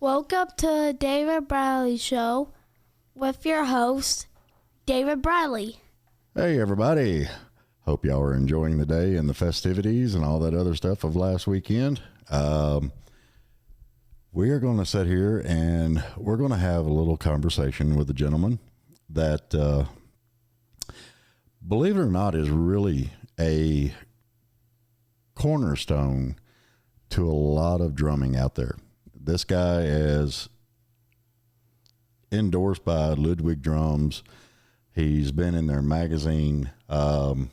Welcome to David Bradley Show with your host, David Bradley. Hey, everybody. Hope y'all are enjoying the day and the festivities and all that other stuff of last weekend. We are going to sit here and we're going to have a little conversation with a gentleman that, believe it or not, is really a cornerstone to a lot of drumming out there. This guy is endorsed by Ludwig drums. He's been in their magazine, and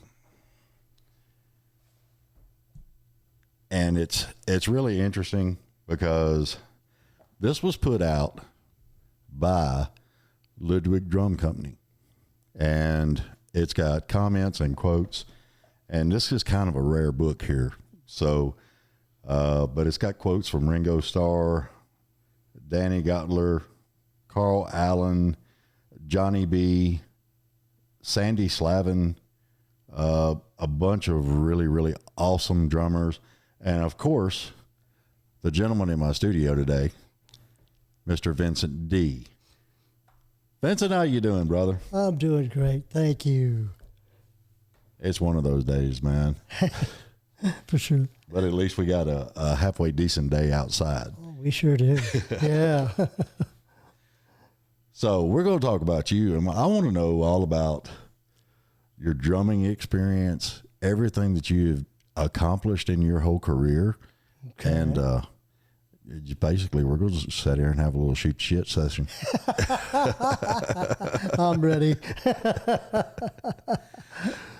it's really interesting because this was put out by Ludwig Drum Company, and it's got comments and quotes, and this is kind of a rare book here. So, but it's got quotes from Ringo Starr, Danny Gottler, Carl Allen, Johnny B, Sandy Slavin, a bunch of really, really awesome drummers. And of course, the gentleman in my studio today, Mr. Vincent Dee. Vincent, how you doing, brother? I'm doing great. Thank you. It's one of those days, man. For sure. But at least we got a halfway decent day outside. Oh, we sure do. Yeah. So we're going to talk about you, and I want to know all about your drumming experience, everything that you've accomplished in your whole career. Okay. And basically, we're going to sit here and have a little shoot shit session. I'm ready.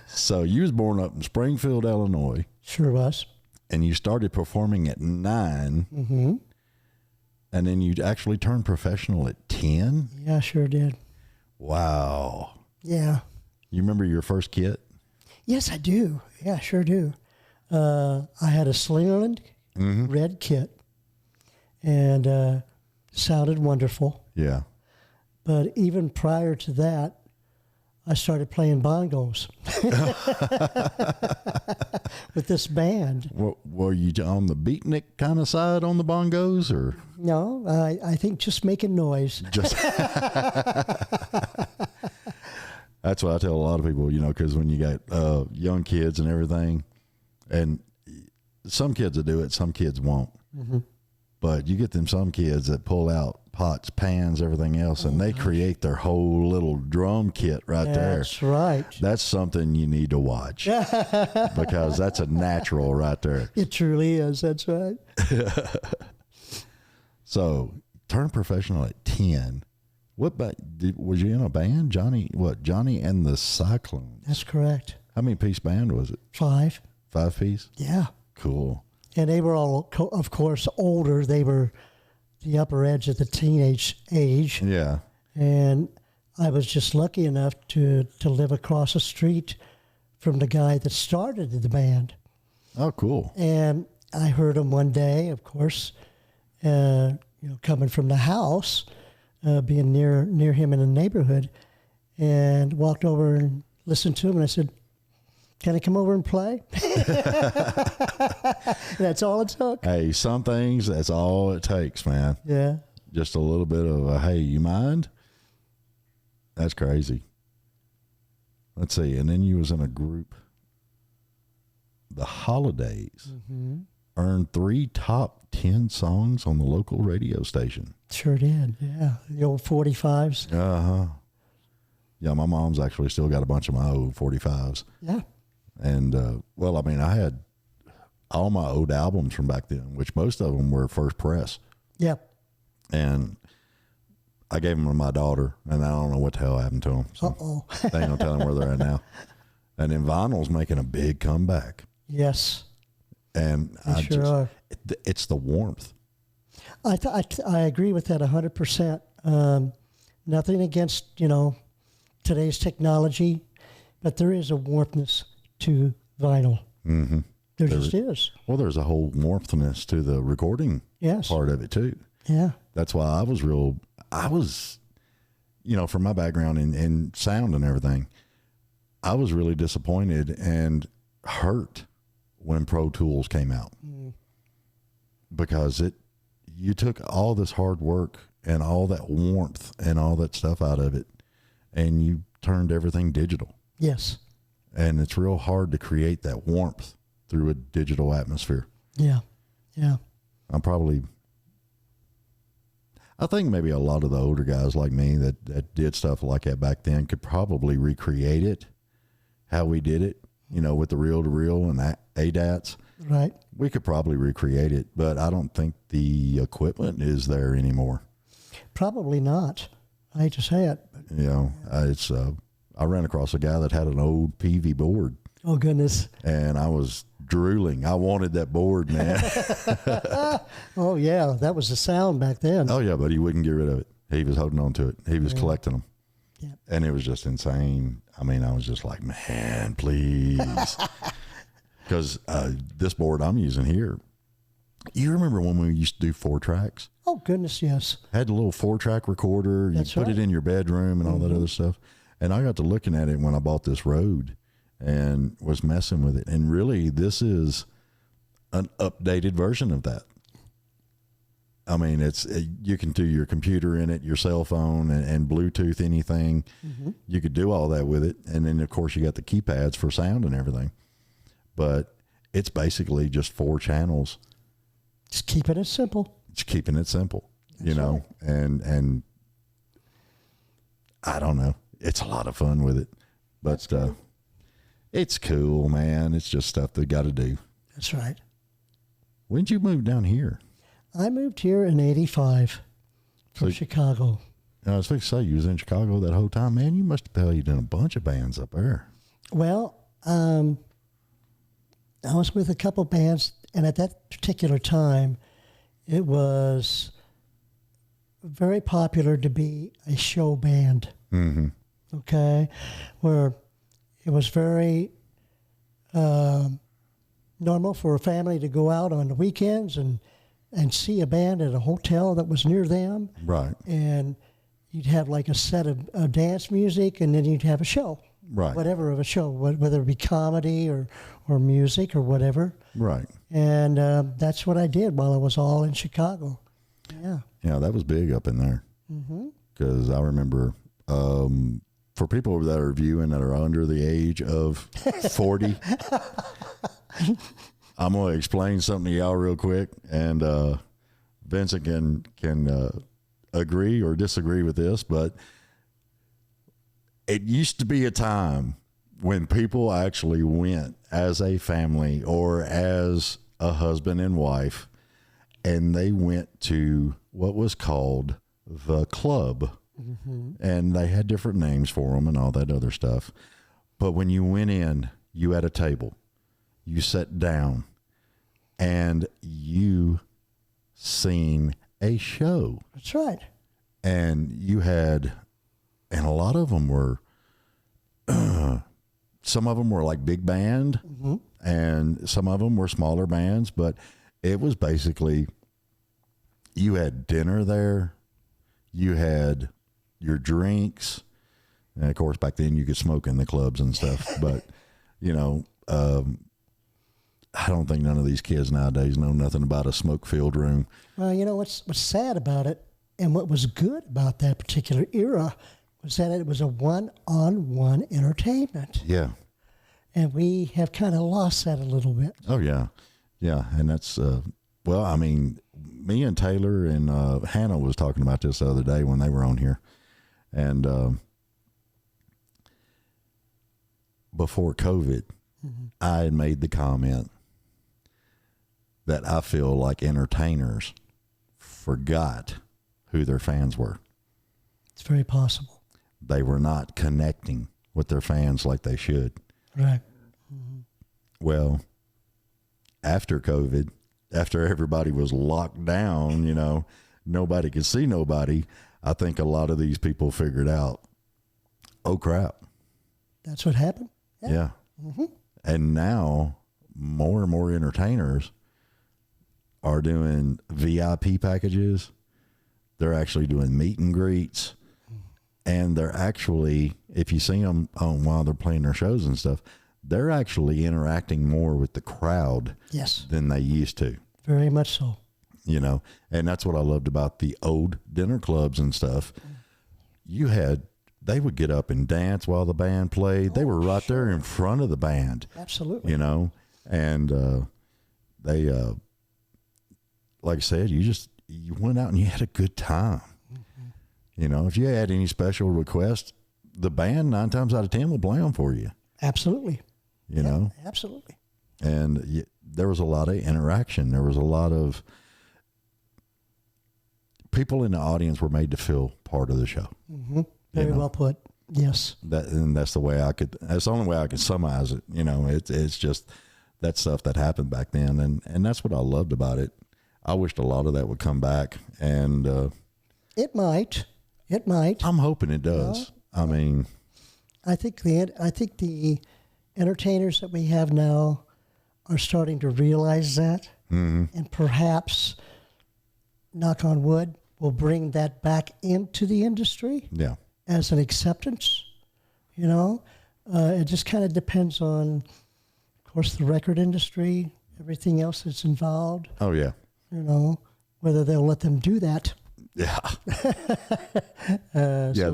So you was born up in Springfield, Illinois. Sure was. And you started performing at 9. Mm-hmm. And then you actually turned professional at 10? Yeah, sure did. Wow. Yeah. You remember your first kit? Yes, I do. Yeah, sure do. I had a Slingerland red kit, and sounded wonderful. Yeah. But even prior to that, I started playing bongos with this band. Were you on the beatnik kind of side on the bongos, or? No, I think just making noise. Just That's what I tell a lot of people, because when you got young kids and everything, and some kids will do it, some kids won't. Mm-hmm. But you get some kids that pull out pots, pans, everything else, and they create their whole little drum kit right there. That's right. That's something you need to watch because that's a natural right there. It truly is. That's right. So, turn professional at 10. Was you in a band? Johnny and the Cyclones? That's correct. How many piece band was it? 5. 5 piece? Yeah. Cool. And they were all, of course, older. They were the upper edge of the teenage age. Yeah. And I was just lucky enough to live across the street from the guy that started the band. Oh, cool. And I heard him one day, of course, coming from the house, being near him in the neighborhood, and walked over and listened to him. And I said, "Can I come over and play?" That's all it took. Hey, some things, that's all it takes, man. Yeah. Just a little bit of a, hey, you mind? That's crazy. Let's see. And then you was in a group, The Holidays, earned 3 top 10 songs on the local radio station. Sure did, yeah. The old 45s. Uh-huh. Yeah, my mom's actually still got a bunch of my old 45s. Yeah. And, I had all my old albums from back then, which most of them were first press. Yep. And I gave them to my daughter, and I don't know what the hell happened to them. So Uh-oh. they ain't gonna tell them where they're at now. And then vinyl's making a big comeback. Yes. And They sure are. It's the warmth. I agree with that 100%. Nothing against, today's technology, but there is a warmthness to vinyl. Mm-hmm. There just is. Well, there's a whole warmthness to the recording part of it too. Yeah. That's why I was, from my background in sound and everything, I was really disappointed and hurt when Pro Tools came out because you took all this hard work and all that warmth and all that stuff out of it, and you turned everything digital. Yes. And it's real hard to create that warmth through a digital atmosphere. Yeah. Yeah. I think maybe a lot of the older guys like me that did stuff like that back then could probably recreate it, how we did it, with the reel-to-reel and ADATs. Right. We could probably recreate it, but I don't think the equipment is there anymore. Probably not. I hate to say it. But I ran across a guy that had an old PV board. Oh, goodness. And I was drooling. I wanted that board, man. Oh, yeah. That was the sound back then. Oh, yeah, but he wouldn't get rid of it. He was holding on to it. He was collecting them. Yeah. And it was just insane. I mean, I was just like, man, please. Because this board I'm using here, you remember when we used to do 4 tracks? Oh, goodness, yes. Had a little 4-track recorder. You put it in your bedroom and all that other stuff. And I got to looking at it when I bought this Rode and was messing with it. And really, this is an updated version of that. I mean, you can do your computer in it, your cell phone, and Bluetooth anything. Mm-hmm. You could do all that with it. And then, of course, you got the keypads for sound and everything. But it's basically just 4 channels. Just keeping it simple. Just keeping it simple, That's right. And I don't know. It's a lot of fun with it. But it's cool, man. It's just stuff they got to do. That's right. When did you move down here? I moved here in 85 from Chicago. I was fixing to say, you was in Chicago that whole time. Man, you must have played in a bunch of bands up there. Well, I was with a couple bands, and at that particular time, it was very popular to be a show band. Mm-hmm. Okay? Where it was very normal for a family to go out on the weekends and see a band at a hotel that was near them. Right. And you'd have like a set of dance music, and then you'd have a show. Right. Whatever of a show, whether it be comedy or music or whatever. Right. And that's what I did while I was all in Chicago. Yeah. Yeah, that was big up in there. Because I remember for people that are viewing that are under the age of 40, I'm going to explain something to y'all real quick. And Vincent can agree or disagree with this, but it used to be a time when people actually went as a family or as a husband and wife, and they went to what was called the club. Mm-hmm. And they had different names for them and all that other stuff. But when you went in, you had a table, you sat down, and you seen a show. That's right. And you had, and a lot of them were, some of them were like big band, and some of them were smaller bands, but it was basically, you had dinner there, you had your drinks, and of course back then you could smoke in the clubs and stuff, but I don't think none of these kids nowadays know nothing about a smoke-filled room. Well, what's sad about it, and what was good about that particular era, was that it was a one-on-one entertainment. Yeah. And we have kind of lost that a little bit. Oh, yeah. Yeah, and that's, well, I mean, me and Taylor and Hannah was talking about this the other day when they were on here. And before COVID, I had made the comment that I feel like entertainers forgot who their fans were. It's very possible. They were not connecting with their fans like they should. Right. Well, after COVID, after everybody was locked down, nobody could see nobody, I think a lot of these people figured out, oh, crap. That's what happened? Yeah. And now more and more entertainers are doing VIP packages. They're actually doing meet and greets. And they're actually, if you see them while they're playing their shows and stuff, they're actually interacting more with the crowd yes, than they used to. Very much so. you know, and that's what I loved about the old dinner clubs and stuff. They would get up and dance while the band played. They were right there in front of the band. Absolutely. You know, and they, like I said, you went out and you had a good time. Mm-hmm. You know, if you had any special requests, the band 9 times out of 10 will play them for you. Absolutely. You know? Absolutely. And there was a lot of interaction. There was a lot of people in the audience were made to feel part of the show. Mm-hmm. Very well put. Yes. That's the only way I could summarize it. You know, it's just that stuff that happened back then. And that's what I loved about it. I wished a lot of that would come back, and it might. I'm hoping it does. I mean, I think the entertainers that we have now are starting to realize that, and perhaps, knock on wood, will bring that back into the industry. Yeah. As an acceptance, you know, it just kind of depends on, of course, the record industry, everything else that's involved. Oh yeah. You know, whether they'll let them do that. Yeah. So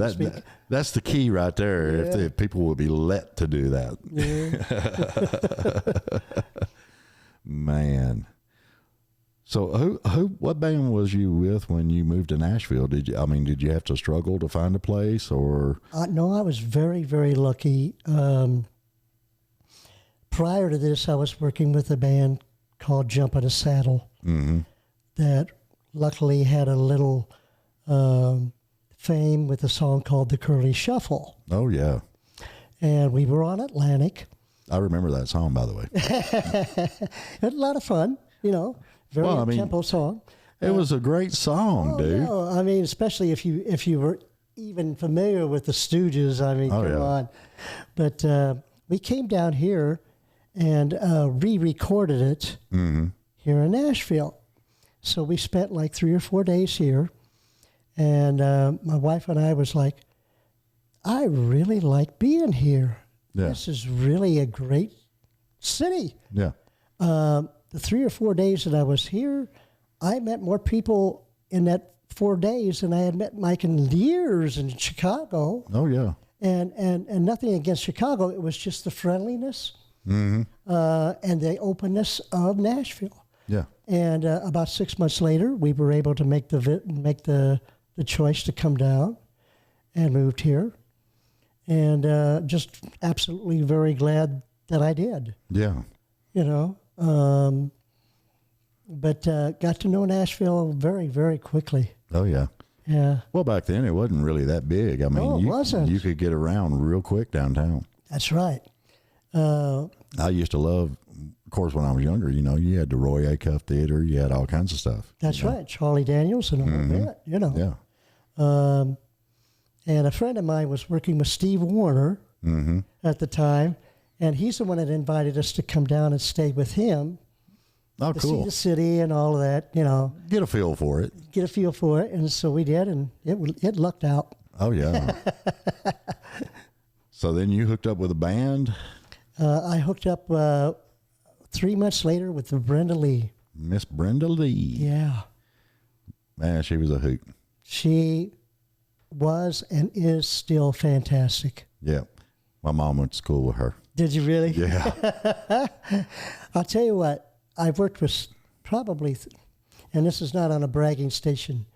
that's the key right there. Yeah. If people will be let to do that. Yeah. Man. So what band was you with when you moved to Nashville? Did you have to struggle to find a place, or? No, I was very, very lucky. Prior to this, I was working with a band called Jump in a Saddle, that luckily had a little fame with a song called The Curly Shuffle. Oh, yeah. And we were on Atlantic. I remember that song, by the way. It was a lot of fun, you know, very tempo song. It was a great song, dude. No, I mean, especially if you were even familiar with the Stooges. I mean, come on. But we came down here and re-recorded it here in Nashville. So we spent like 3 or 4 days here, and my wife and I was like, I really like being here. Yeah. This is really a great city. Yeah. The 3 or 4 days that I was here, I met more people in that 4 days than I had met Mike in years in Chicago. Oh yeah. And nothing against Chicago. It was just the friendliness and the openness of Nashville. Yeah. And about 6 months later, we were able to make the choice to come down and moved here. And just absolutely very glad that I did. Yeah. You know, but got to know Nashville very, very quickly. Oh, yeah. Yeah. Well, back then, it wasn't really that big. I mean, it wasn't. You could get around real quick downtown. That's right. I used to love, of course, when I was younger, you know, you had the Roy Acuff Theater, you had all kinds of stuff. That's right. Charlie Daniels and all that, you know. Yeah. And a friend of mine was working with Steve Warner at the time, and he's the one that invited us to come down and stay with him. Oh, to cool. see the city and all of that, you know. Get a feel for it. And so we did, and it lucked out. Oh, yeah. So then you hooked up with a band? I hooked up 3 months later with Brenda Lee. Miss Brenda Lee. Yeah. Man, she was a hoot. She was and is still fantastic. Yeah. My mom went to school with her. Did you really? Yeah. I'll tell you what, I've worked with probably, and this is not on a bragging station,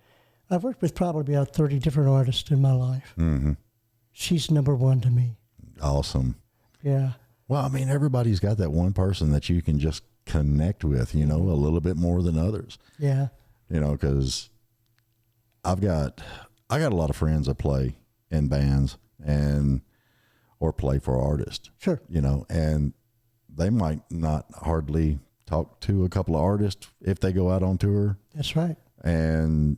I've worked with probably about 30 different artists in my life. She's number one to me. Awesome. Yeah. Well, I mean, everybody's got that one person that you can just connect with, you know, a little bit more than others. Yeah. You know, because I got a lot of friends that play in bands or play for artists. Sure. You know, and they might not hardly talk to a couple of artists if they go out on tour. That's right. And,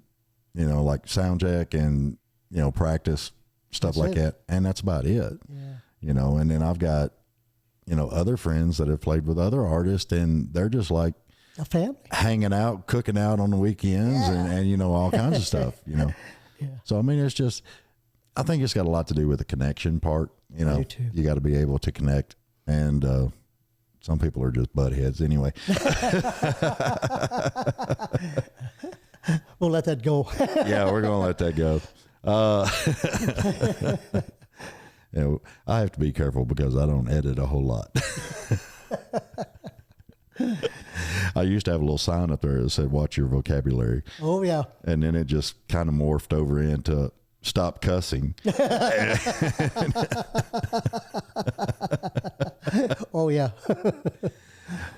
you know, like sound check and, you know, practice, stuff like that. And that's about it. Yeah. You know, and then I've got, you know, other friends that have played with other artists, and they're just like a family, hanging out, cooking out on the weekends, and you know, all kinds of stuff, you know. Yeah. So, I mean, it's just, I think it's got a lot to do with the connection part. You know, you got to be able to connect and some people are just butt heads anyway. We'll let that go. Yeah, we're going to let that go. I have to be careful because I don't edit a whole lot. I used to have a little sign up there that said, watch your vocabulary. Oh, yeah. And then it just kind of morphed over into stop cussing. Oh, yeah.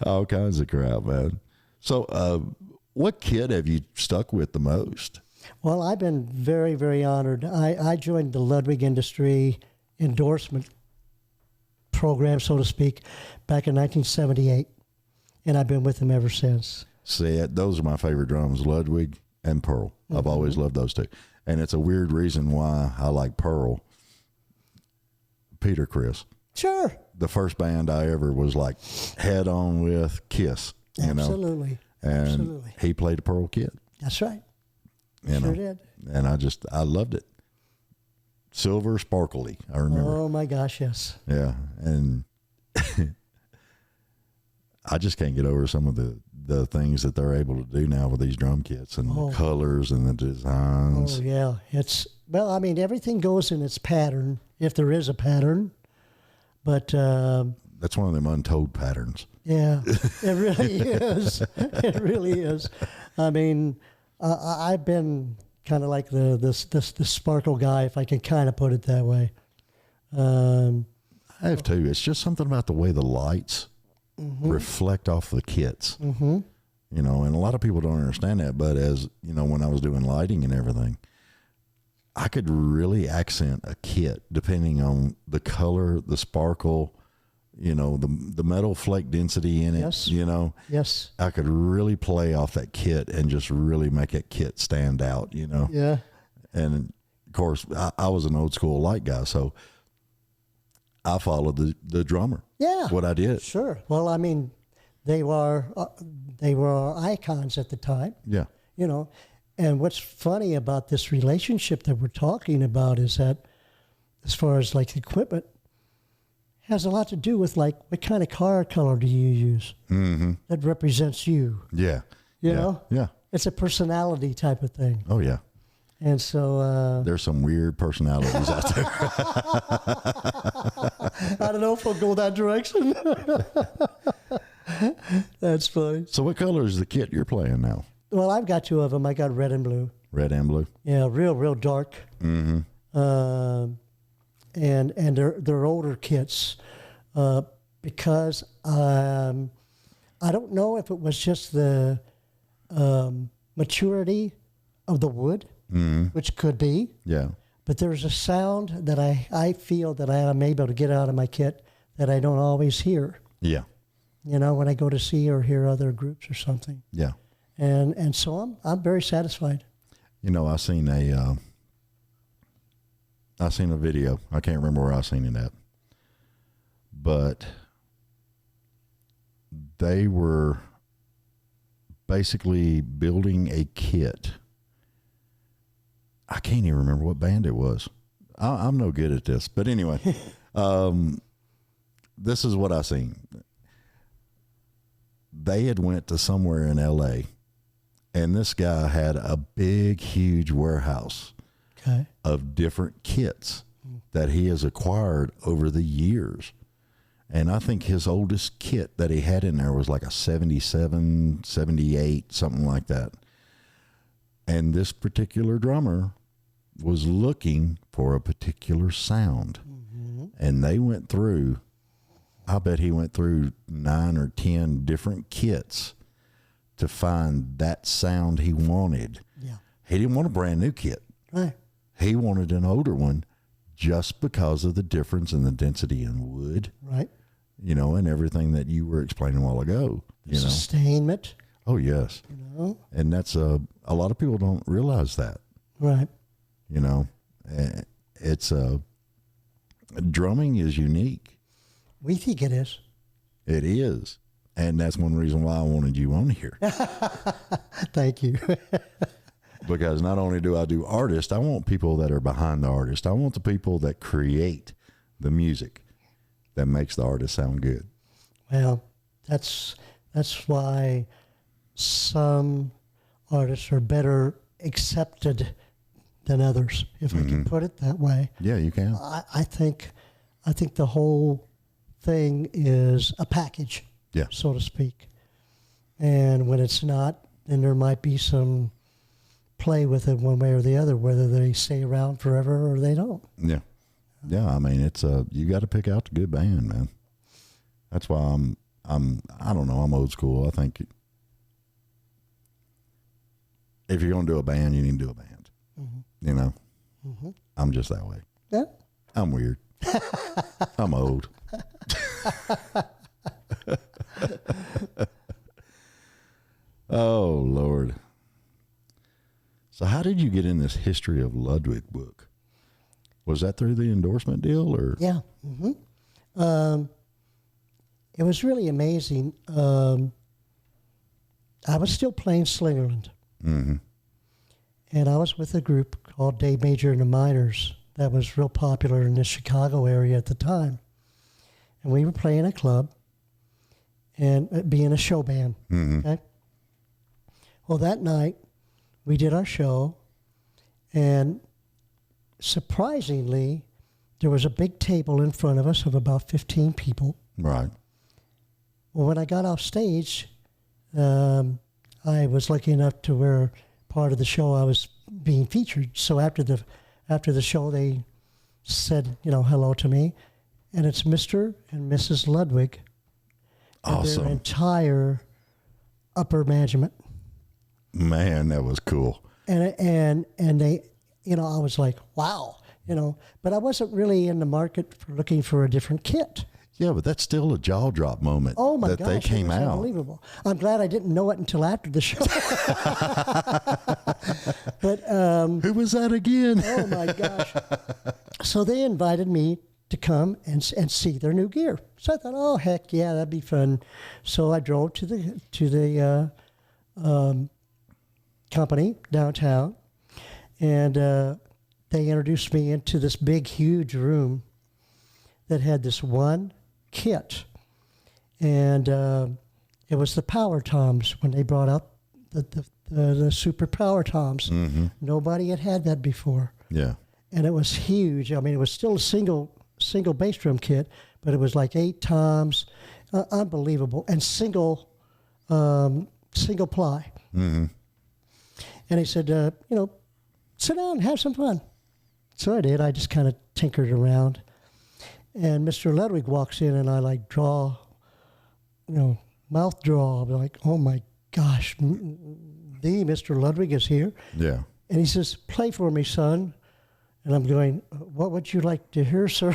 All kinds of crap, man. So what kid have you stuck with the most? Well, I've been very, very honored. I joined the Ludwig industry endorsement program, so to speak, back in 1978. And I've been with them ever since. See, those are my favorite drums, Ludwig and Pearl. I've always loved those two. And it's a weird reason why I like Pearl. Peter Criss. Sure. The first band I ever was like head on with, Kiss. You know? Absolutely. And Absolutely. he played a Pearl kid. That's right. You Sure know? did. And I loved it. Silver sparkly, I remember. Oh, my gosh, yes. Yeah. And I just can't get over some of the things that they're able to do now with these drum kits and the colors and the designs. Oh, yeah. Everything goes in its pattern, if there is a pattern. But that's one of them untold patterns. yeah, it really is. It really is. I mean, I've been kind of like the sparkle guy, if I can kind of put it that way. I have too. It's just something about the way the lights reflect off the kits. You know, and a lot of people don't understand that. But as you know, when I was doing lighting and everything, I could really accent a kit depending on the color, the sparkle, you know, the metal flake density in it. Yes. You know, Yes. I could really play off that kit and just really make that kit stand out. You know. Yeah. And of course, I was an old school light guy, so I followed the drummer. Yeah. What I did. Sure. Well, I mean, they were our icons at the time. Yeah. You know, and what's funny about this relationship that we're talking about is that, as far as like equipment, has a lot to do with like what kind of car color do you use that represents you. Yeah. You yeah. know. Yeah. It's a personality type of thing. Oh yeah. And so There's some weird personalities out there. I don't know if I'll go that direction. That's funny. So what color is the kit you're playing now? Well, I've got two of them. I got red and blue. Red and blue. Yeah, real dark. And they're older kits because I don't know if it was just the maturity of the wood, which could be. Yeah. But there's a sound that I feel that I am able to get out of my kit that I don't always hear. Yeah. You know, when I go to see or hear other groups or something. Yeah. And so I'm very satisfied. You know, I seen a video. I can't remember where I seen it at, but they were basically building a kit. I can't even remember what band it was. I'm no good at this, but anyway, this is what I seen. They had went to somewhere in LA, and this guy had a big, huge warehouse of different kits that he has acquired over the years. And I think his oldest kit that he had in there was like a 77, 78, something like that. And this particular drummer was looking for a particular sound. And they went through, I bet he went through 9 or 10 different kits to find that sound he wanted. Yeah. He didn't want a brand new kit. Right. He wanted an older one just because of the difference in the density in wood. Right. You know, and everything that you were explaining a while ago. You know. Sustainment. Oh, yes. You know. And that's a lot of people don't realize that. Right. You know, it's drumming is unique. We think it is. It is. And that's one reason why I wanted you on here. Thank you. Because not only do I do artists, I want people that are behind the artist. I want the people that create the music that makes the artist sound good. Well, That's why some artists are better accepted than others, if I can put it that way. Yeah, you can. I think the whole thing is a package, Yeah. so to speak. And when it's not, then there might be some play with it one way or the other, whether they stay around forever or they don't. Yeah. Yeah, I mean, it's you got to pick out the good band, man. That's why I don't know, I'm old school. I think if you're going to do a band, you need to do a band. You know? I'm just that way. Yeah. I'm weird. I'm old. Oh, Lord. So how did you get in this History of Ludwig book? Was that through the endorsement deal, or? Yeah. It was really amazing. I was still playing Slingerland. And I was with a group called Day Major and the Miners that was real popular in the Chicago area at the time. And we were playing a club and being a show band. Okay? Well, that night, we did our show, and surprisingly, there was a big table in front of us of about 15 people. Right. Well, when I got off stage, I was lucky enough to where part of the show I was being featured. So after the show, they said, hello to me, and it's Mr. and Mrs. Ludwig. Awesome. And their entire upper management. Man, that was cool. And they, I was like, wow, but I wasn't really in the market for looking for a different kit. Yeah, but that's still a jaw drop moment. Oh my that gosh, they came it was out. Unbelievable. I'm glad I didn't know it until after the show. But who was that again? oh my gosh. So they invited me to come and see their new gear. So I thought, oh heck yeah, that'd be fun. So I drove to the company downtown, and they introduced me into this big, huge room that had this one kit, and it was the power toms when they brought up the super power toms. Nobody had that before. Yeah. And it was huge. I mean, it was still a single bass drum kit, but it was like 8 toms, unbelievable, and single ply. And he said, sit down, have some fun. So I did. I just kind of tinkered around. And Mr. Ludwig walks in, and I draw, mouth draw. I'm like, oh my gosh, the Mr. Ludwig is here. Yeah. And he says, play for me, son. And I'm going, what would you like to hear, sir?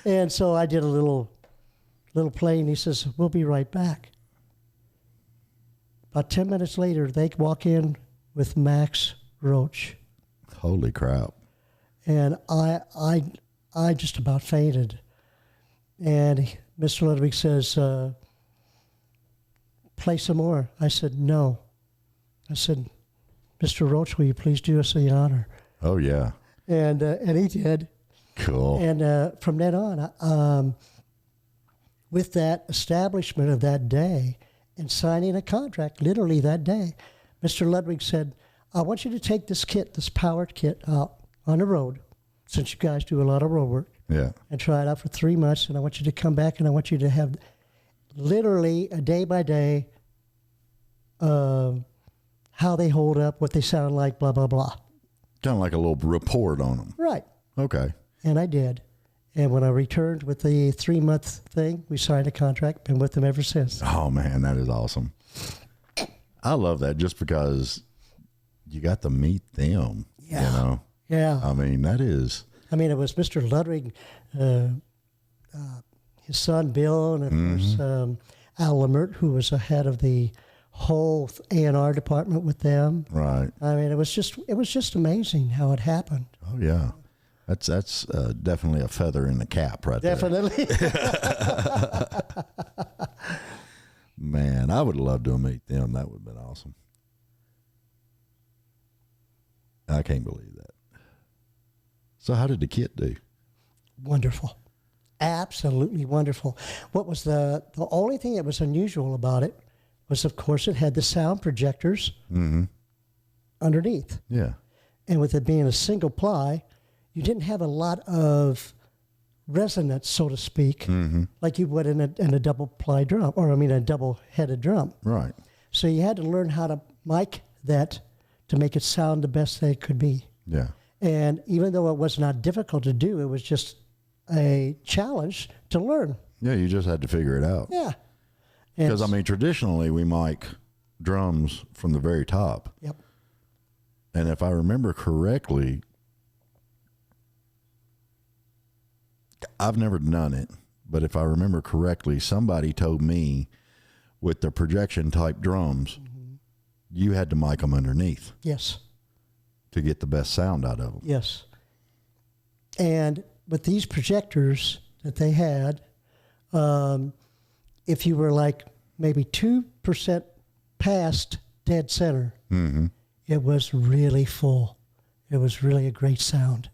And so I did a little play, and he says, we'll be right back. About 10 minutes later, they walk in with Max Roach. Holy crap. And I just about fainted. And Mr. Ludwig says, play some more. I said, no. I said, Mr. Roach, will you please do us the honor? Oh, yeah. And he did. Cool. And from then on, with that establishment of that day and signing a contract literally that day, Mr. Ludwig said, I want you to take this kit, this powered kit, out on the road, since you guys do a lot of road work. Yeah. And try it out for 3 months, and I want you to come back, and I want you to have literally a day-by-day how they hold up, what they sound like, blah, blah, blah. Kind of like a little report on them. Right. Okay. And I did. And when I returned with the 3-month thing, we signed a contract, been with them ever since. Oh, man, that is awesome. I love that just because you got to meet them, Yeah. Yeah. I mean, that is... I mean, it was Mr. Ludwig, his son Bill, and of course Al Lamert, who was the head of the whole A&R department with them. Right. I mean, it was just amazing how it happened. Oh, yeah. That's definitely a feather in the cap right Definitely. there. Man, I would love to meet them. That would have been awesome. I can't believe that. So how did the kit do? Wonderful. absolutely wonderful. What was the only thing that was unusual about it was, of course, it had the sound projectors underneath. Yeah. And with it being a single ply, you didn't have a lot of resonance, so to speak, like you would in a double ply drum, or a double headed drum. Right. So you had to learn how to mic that to make it sound the best that it could be. Yeah. And even though it was not difficult to do, it was just a challenge to learn. Yeah, you just had to figure it out. Yeah. Because, traditionally we mic drums from the very top. Yep. And if I remember correctly, I've never done it, but if I remember correctly, somebody told me with the projection type drums, you had to mic them underneath. Yes. To get the best sound out of them. Yes. And with these projectors that they had, if you were like maybe 2% past dead center, it was really full. It was really a great sound.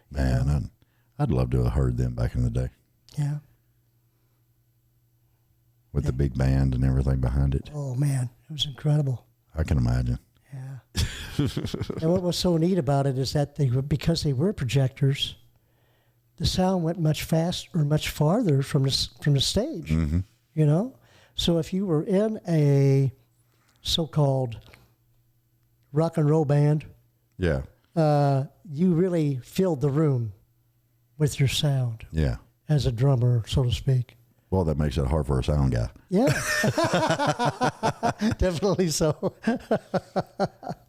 Man, I'd love to have heard them back in the day. Yeah. With the big band and everything behind it. Oh, man. It was incredible. I can imagine. Yeah. And what was so neat about it is that because they were projectors, the sound went much faster or much farther from the stage. You know? So if you were in a so-called rock and roll band, yeah, you really filled the room with your sound. Yeah. As a drummer, so to speak. Well, that makes it hard for a sound guy. Yeah. Definitely so.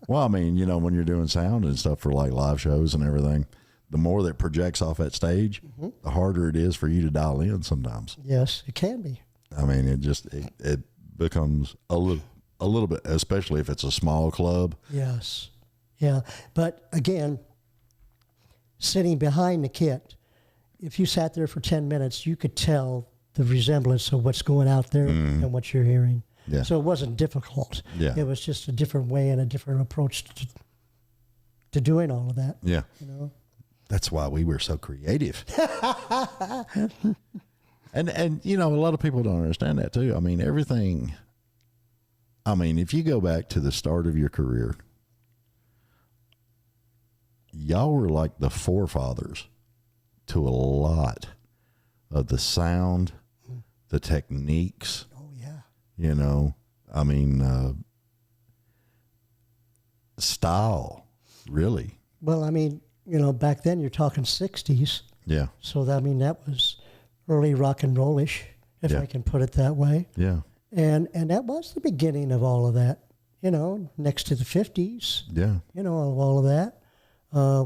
Well, when you're doing sound and stuff for like live shows and everything, the more that projects off that stage, the harder it is for you to dial in sometimes. Yes, it can be. It becomes a little bit, especially if it's a small club. Yes. Yeah. But again, sitting behind the kit, if you sat there for 10 minutes, you could tell the resemblance of what's going out there and what you're hearing. Yeah. So it wasn't difficult. Yeah. It was just a different way and a different approach to doing all of that. Yeah. You know? That's why we were so creative. And a lot of people don't understand that too. Everything, if you go back to the start of your career, y'all were like the forefathers to a lot of the sound, the techniques. Oh, yeah. Style, really. Well, back then you're talking 60s. Yeah. So, that was early rock and roll-ish, if I can put it that way. Yeah. And that was the beginning of all of that, next to the 50s. Yeah. Of all of that,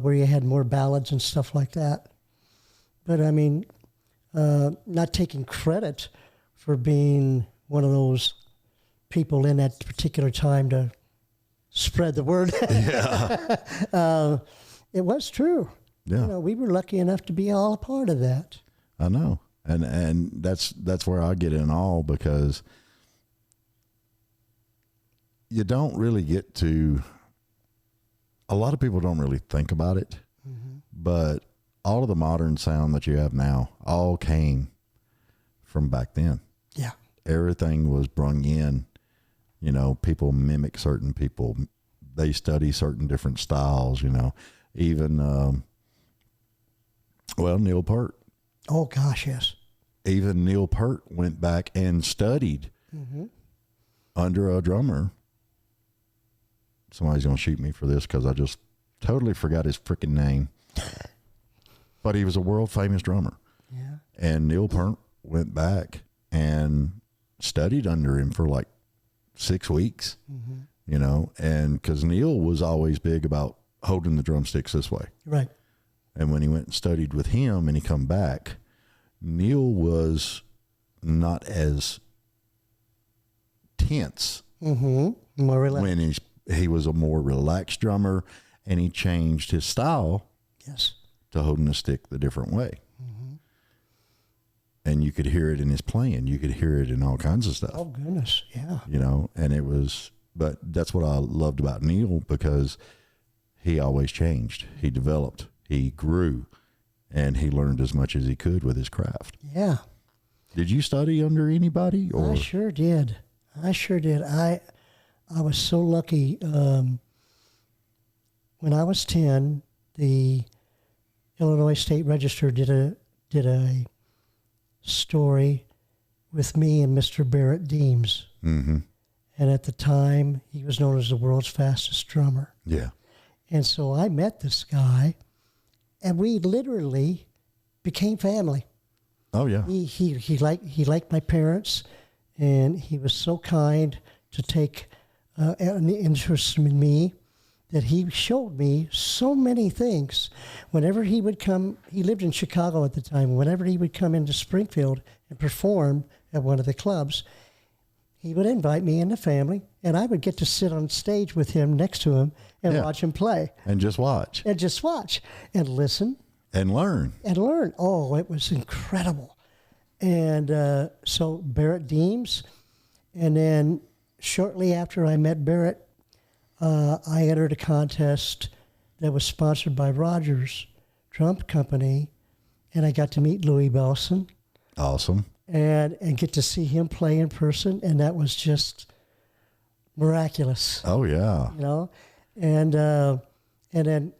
where you had more ballads and stuff like that. But, not taking credit for being one of those people in that particular time to spread the word. Yeah. It was true. Yeah. We were lucky enough to be all a part of that. I know. And that's where I get in all, because you don't really get to, a lot of people don't really think about it, but all of the modern sound that you have now all came from back then. Yeah. Everything was brung in, people mimic certain people. They study certain different styles, even, Neil Peart. Oh, gosh, yes. Even Neil Peart went back and studied under a drummer. Somebody's going to shoot me for this because I just totally forgot his freaking name. But he was a world famous drummer. Yeah. And Neil Peart went back and studied under him for like 6 weeks, and because Neil was always big about holding the drumsticks this way. Right. And when he went and studied with him and he come back, Neil was not as tense. More relaxed. When he was a more relaxed drummer, and he changed his style. Yes. To holding the stick the different way. And you could hear it in his playing. You could hear it in all kinds of stuff. Oh, goodness. Yeah. And it was, but that's what I loved about Neil, because he always changed. He developed. He grew. and he learned as much as he could with his craft. Yeah. Did you study under anybody? Or? I sure did. I was so lucky. When I was 10, the Illinois State Register did a story with me and Mr. Barrett Deems. Mm-hmm. And at the time, he was known as the world's fastest drummer. Yeah. And so I met this guy, and we literally became family. Oh, yeah. He liked my parents, and he was so kind to take an interest in me that he showed me so many things. Whenever he would come, he lived in Chicago at the time. Whenever he would come into Springfield and perform at one of the clubs, he would invite me and the family, and I would get to sit on stage with him next to him and watch him play. And just watch. And listen. And learn. Oh, it was incredible. And so Barrett Deems, and then shortly after I met Barrett, I entered a contest that was sponsored by Rogers Drum Company, and I got to meet Louis Belson. Awesome. And get to see him play in person, and that was just miraculous. Oh, yeah. You know? And then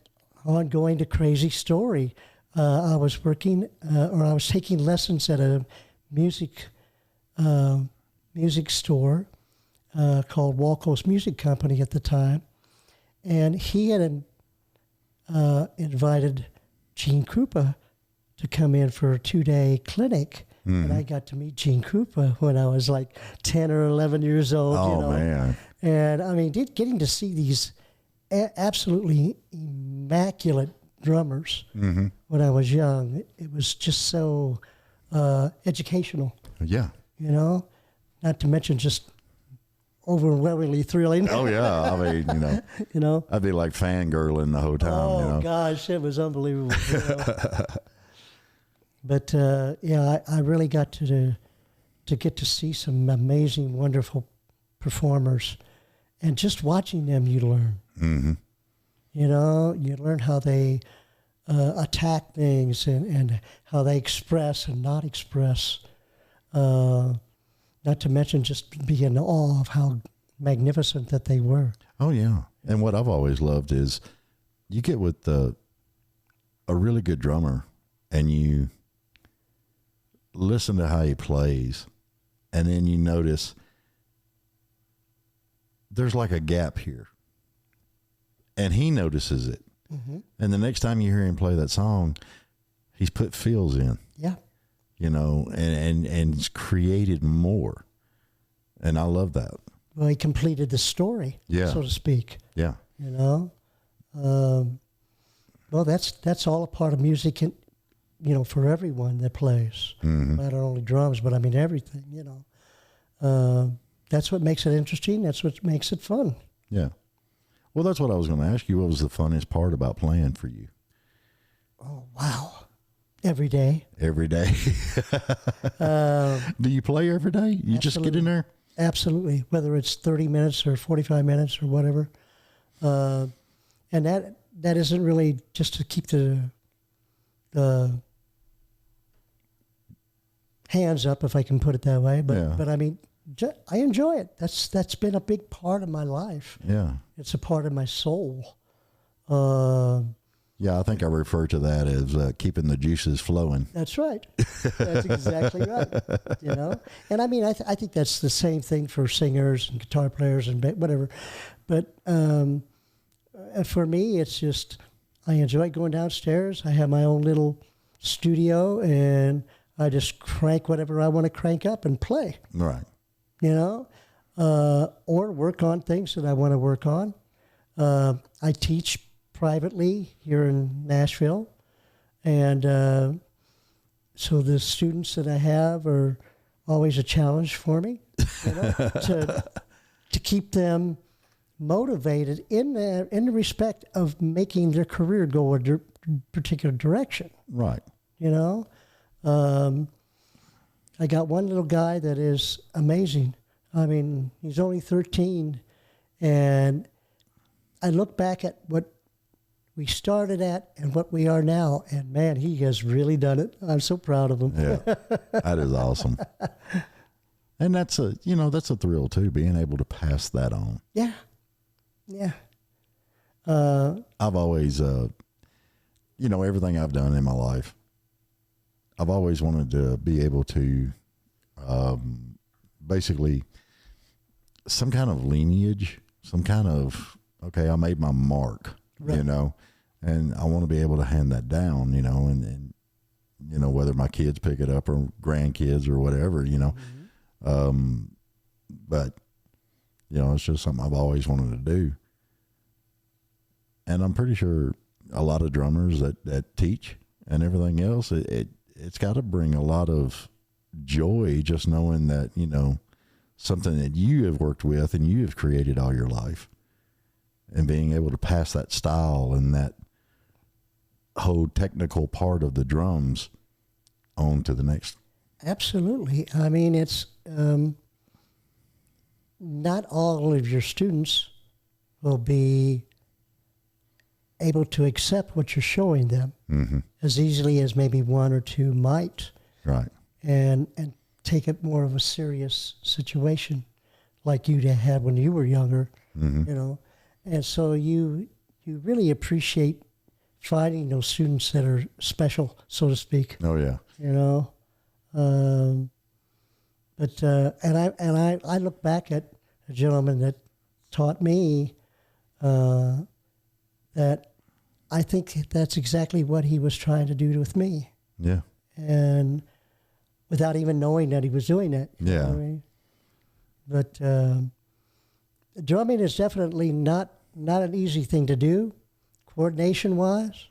ongoing to crazy story. I was working, or I was taking lessons at a music store called Walco's Music Company at the time, and he had invited Gene Krupa to come in for a 2-day clinic. And I got to meet Gene Krupa when I was like 10 or 11 years old. Oh, you know? man. And I mean, getting to see these absolutely immaculate drummers when I was young, it was just so educational. Yeah. You know, not to mention just overwhelmingly thrilling. Oh, yeah. I mean, You know, I'd be like fangirling the whole time. oh gosh, it was unbelievable. You know? But I really got to get to see some amazing, wonderful performers, and just watching them, you learn. Mm-hmm. You know, you learn how they attack things and how they express and not express. Not to mention just be in awe of how magnificent that they were. Oh, yeah. And what I've always loved is you get with a really good drummer and you listen to how he plays, and then you notice there's like a gap here, and he notices it. Mm-hmm. And the next time you hear him play that song, he's put fills in. Yeah. You know, and it's created more. And I love that. Well, he completed the story, so to speak. Yeah. You know? Well, that's all a part of music, and for everyone that plays. Mm-hmm. Not only drums, but I mean everything, That's what makes it interesting. That's what makes it fun. Yeah. Well, that's what I was going to ask you. What was the funnest part about playing for you? Oh, wow. Every day. Every day. Do you play every day? You just get in there? Absolutely. Whether it's 30 minutes or 45 minutes or whatever. And that isn't really just to keep the hands up, if I can put it that way. But I mean, I enjoy it. That's been a big part of my life. Yeah. It's a part of my soul. Yeah, I think I refer to that as keeping the juices flowing. That's right. That's exactly right. And I mean, I think that's the same thing for singers and guitar players and whatever. But for me, it's just I enjoy going downstairs. I have my own little studio, and I just crank whatever I want to crank up and play. Right. Or work on things that I want to work on. I teach privately here in Nashville, and so the students that I have are always a challenge for me, to keep them motivated in the respect of making their career go a particular direction. Right. I got one little guy that is amazing. I mean, he's only 13, and I look back at what we started at and what we are now. And man, he has really done it. I'm so proud of him. Yeah, that is awesome. And that's a thrill too, being able to pass that on. Yeah. Yeah. I've always, everything I've done in my life, I've always wanted to be able to, basically some kind of lineage, some kind of, okay, I made my mark, Right. and I want to be able to hand that down, and whether my kids pick it up or grandkids or whatever, Mm-hmm. But, it's just something I've always wanted to do. And I'm pretty sure a lot of drummers that teach and everything else, it's got to bring a lot of joy just knowing that, something that you have worked with and you have created all your life, and being able to pass that style and that whole technical part of the drums on to the next. Absolutely. I mean, it's not all of your students will be able to accept what you're showing them as easily as maybe one or two might. Right. And take it more of a serious situation like you had when you were younger, And so you really appreciate finding those students that are special, so to speak. Oh yeah. But I look back at a gentleman that taught me that I think that's exactly what he was trying to do with me. Yeah. And without even knowing that he was doing it. You know what I mean? But drumming is definitely not an easy thing to do, coordination-wise,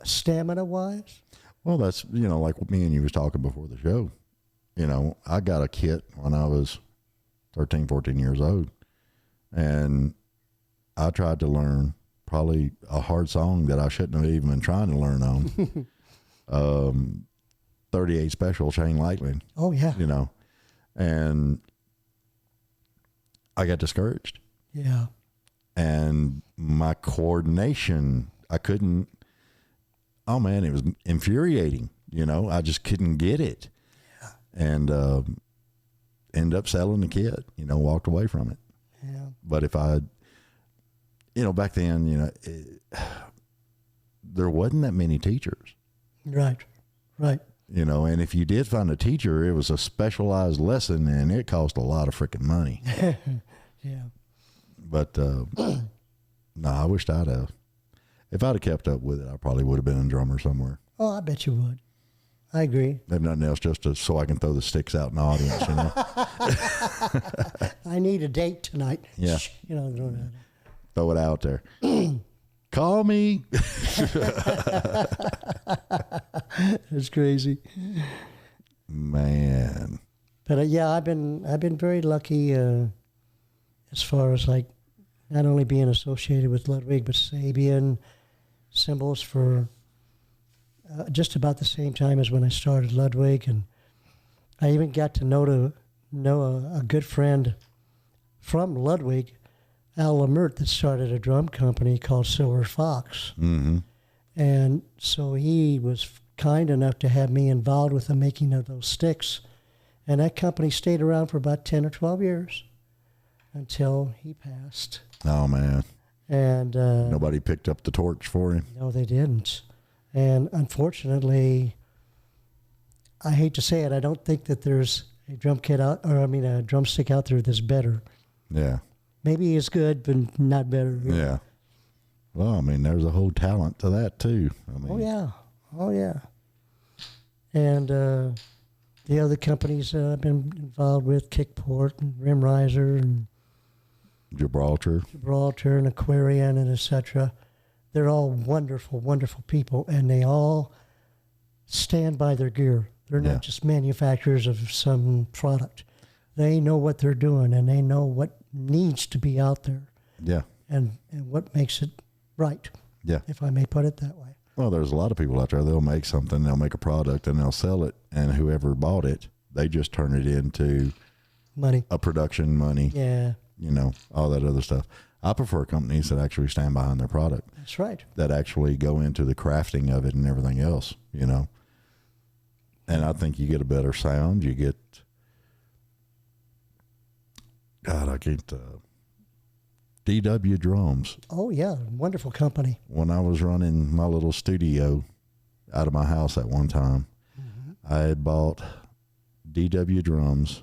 stamina-wise. Well, that's, like me and you was talking before the show. I got a kit when I was 13, 14 years old, and I tried to learn probably a hard song that I shouldn't have even been trying to learn on. 38 Special, Chain Lightning. Oh, yeah. And I got discouraged. Yeah. And my coordination, I couldn't, oh man, it was infuriating. I just couldn't get it. Yeah. And ended up selling the kit, walked away from it. Yeah. But if I, back then, there wasn't that many teachers. Right. And if you did find a teacher, it was a specialized lesson, and it cost a lot of freaking money. Yeah. But no, I wished I'd have. If I'd have kept up with it, I probably would have been a drummer somewhere. Oh, I bet you would. I agree. If nothing else, so I can throw the sticks out in the audience. I need a date tonight. Yeah. Throw it out there. Call me. That's crazy, man. But I've been very lucky as far as like not only being associated with Ludwig, but Sabian, Cymbals for just about the same time as when I started Ludwig, and I even got to know a good friend from Ludwig, Al Lamert, that started a drum company called Silver Fox. Mm-hmm. And so he was kind enough to have me involved with the making of those sticks. And that company stayed around for about 10 or 12 years until he passed. Oh, man. And nobody picked up the torch for him? No, they didn't. And unfortunately, I hate to say it, I don't think that there's a a drumstick out there that's better. Yeah. Maybe it's good, but not better. Yeah. Well, there's a whole talent to that too. Oh yeah. And the other companies I've been involved with, Kickport and Rimriser and Gibraltar and Aquarian and etc. They're all wonderful, wonderful people, and they all stand by their gear. They're not just manufacturers of some product. They know what they're doing, and they know what needs to be out there. Yeah. And what makes it right. Yeah. If I may put it that way. Well, there's a lot of people out there, they'll make something, they'll make a product, and they'll sell it, and whoever bought it, they just turn it into money. A production money. Yeah. all that other stuff. I prefer companies that actually stand behind their product. That's right. That actually go into the crafting of it and everything else, And I think you get a better sound. You get, God, I can't, DW Drums. Oh, yeah. Wonderful company. When I was running my little studio out of my house at one time, I had bought DW Drums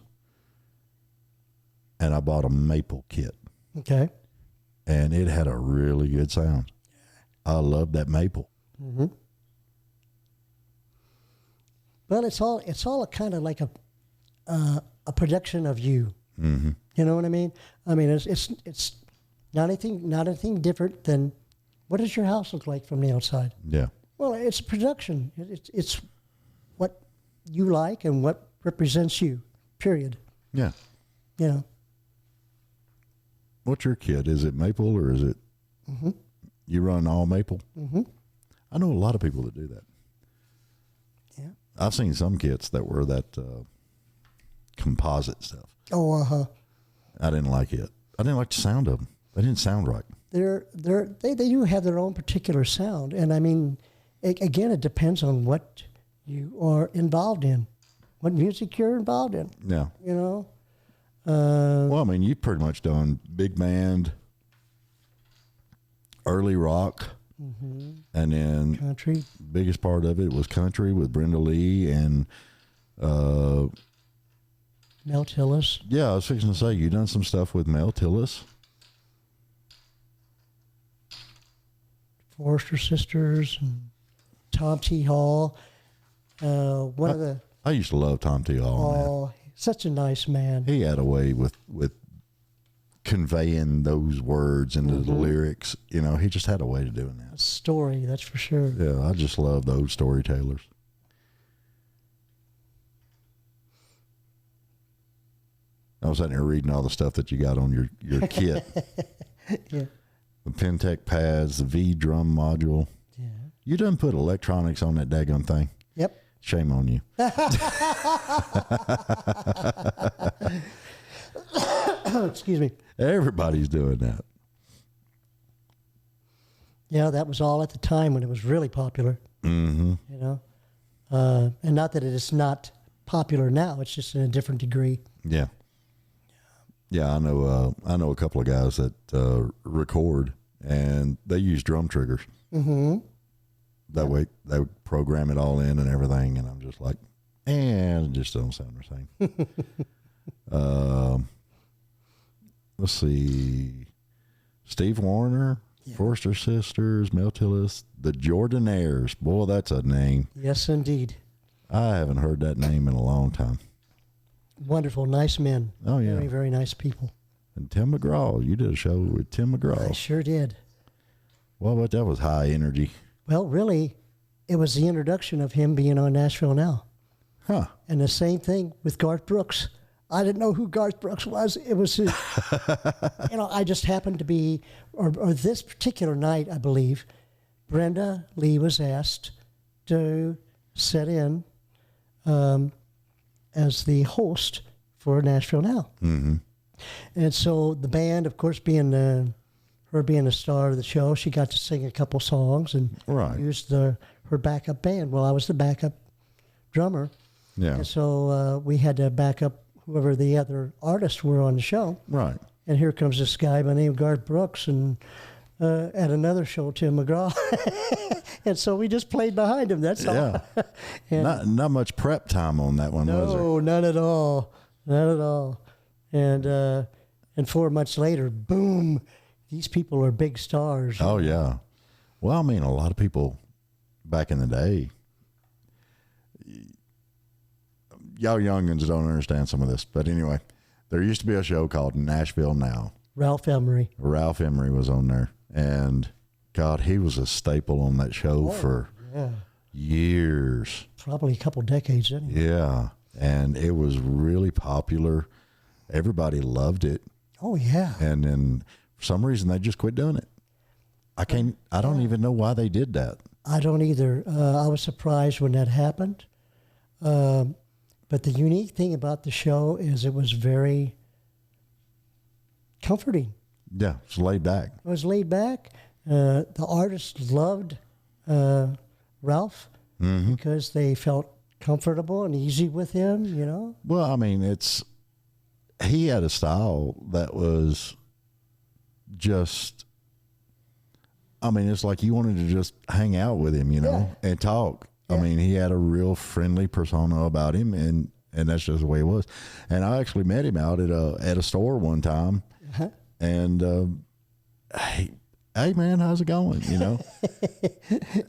and I bought a maple kit. Okay. And it had a really good sound. I loved that maple. Mm-hmm. Well, it's all kind of like a production of you. Mm-hmm. You know what I mean? I mean, it's not anything different than what does your house look like from the outside? Yeah. Well, it's a production. It's what you like and what represents you. Period. Yeah. You know. What's your kit? Is it maple or is it? Mm-hmm. You run all maple? Mm-hmm. I know a lot of people that do that. Yeah. I've seen some kits that were that composite stuff. Oh, uh-huh. I didn't like it. I didn't like the sound of them. They didn't sound right. They do have their own particular sound, and I mean, again, it depends on what you are involved in, what music you're involved in. Yeah. You know. Well, I mean, you've pretty much done big band, early rock, mm-hmm. and then country. Biggest part of it was country with Brenda Lee and Mel Tillis. Yeah, I was fixing to say you done some stuff with Mel Tillis. Forrester Sisters and Tom T. Hall. I used to love Tom T. Hall. Oh, such a nice man. He had a way with conveying those words into the lyrics. He just had a way to doing that. Story, that's for sure. Yeah, I just love those storytellers. I was sitting there reading all the stuff that you got on your kit. Yeah. The Pentec pads, the V drum module. Yeah. You done put electronics on that daggone thing. Yep. Shame on you. Excuse me. Everybody's doing that. Yeah, that was all at the time when it was really popular. Mm-hmm. You know, and not that it is not popular now. It's just in a different degree. Yeah. Yeah, I know a couple of guys that record, and they use drum triggers. Mm-hmm. That way, they would program it all in and everything, and I'm just like, it just don't sound the same. Let's see. Steve Warner, Forrester Sisters, Mel Tillis, the Jordanaires. Boy, that's a name. Yes, indeed. I haven't heard that name in a long time. Wonderful, nice men. Oh, yeah. Very, very nice people. And Tim McGraw. You did a show with Tim McGraw. I sure did. Well, but that was high energy. Well, really, it was the introduction of him being on Nashville Now. Huh. And the same thing with Garth Brooks. I didn't know who Garth Brooks was. It was, I just happened to be, or this particular night, I believe, Brenda Lee was asked to sit in as the host for Nashville Now. Mm-hmm. And so the band, of course, being her being the star of the show, she got to sing a couple songs and used her backup band. Well, I was the backup drummer. Yeah. And so we had to back up whoever the other artists were on the show. Right. And here comes this guy by the name of Garth Brooks and at another show, Tim McGraw. And so we just played behind him, that's all. Yeah. And not much prep time on that one, was there? No, none at all. None at all. And 4 months later, boom, these people are big stars. Oh, yeah. Well, I mean, a lot of people back in the day, y'all youngins don't understand some of this, but anyway, there used to be a show called Nashville Now. Ralph Emery was on there, and God, he was a staple on that show for years. Probably a couple decades anyway. Yeah, and it was really popular. Everybody loved it. Oh, yeah. And then for some reason they just quit doing it. I don't even know why they did that. I don't either. I was surprised when that happened. But the unique thing about the show is it was very comforting. Yeah, it's laid back. It was laid back. The artists loved Ralph because they felt comfortable and easy with him, you know? Well, I mean, he had a style that was just, I mean, it's like you wanted to just hang out with him, you know, and talk. Yeah. I mean, he had a real friendly persona about him, and that's just the way it was. And I actually met him out at a store one time, and hey, man, how's it going? You know?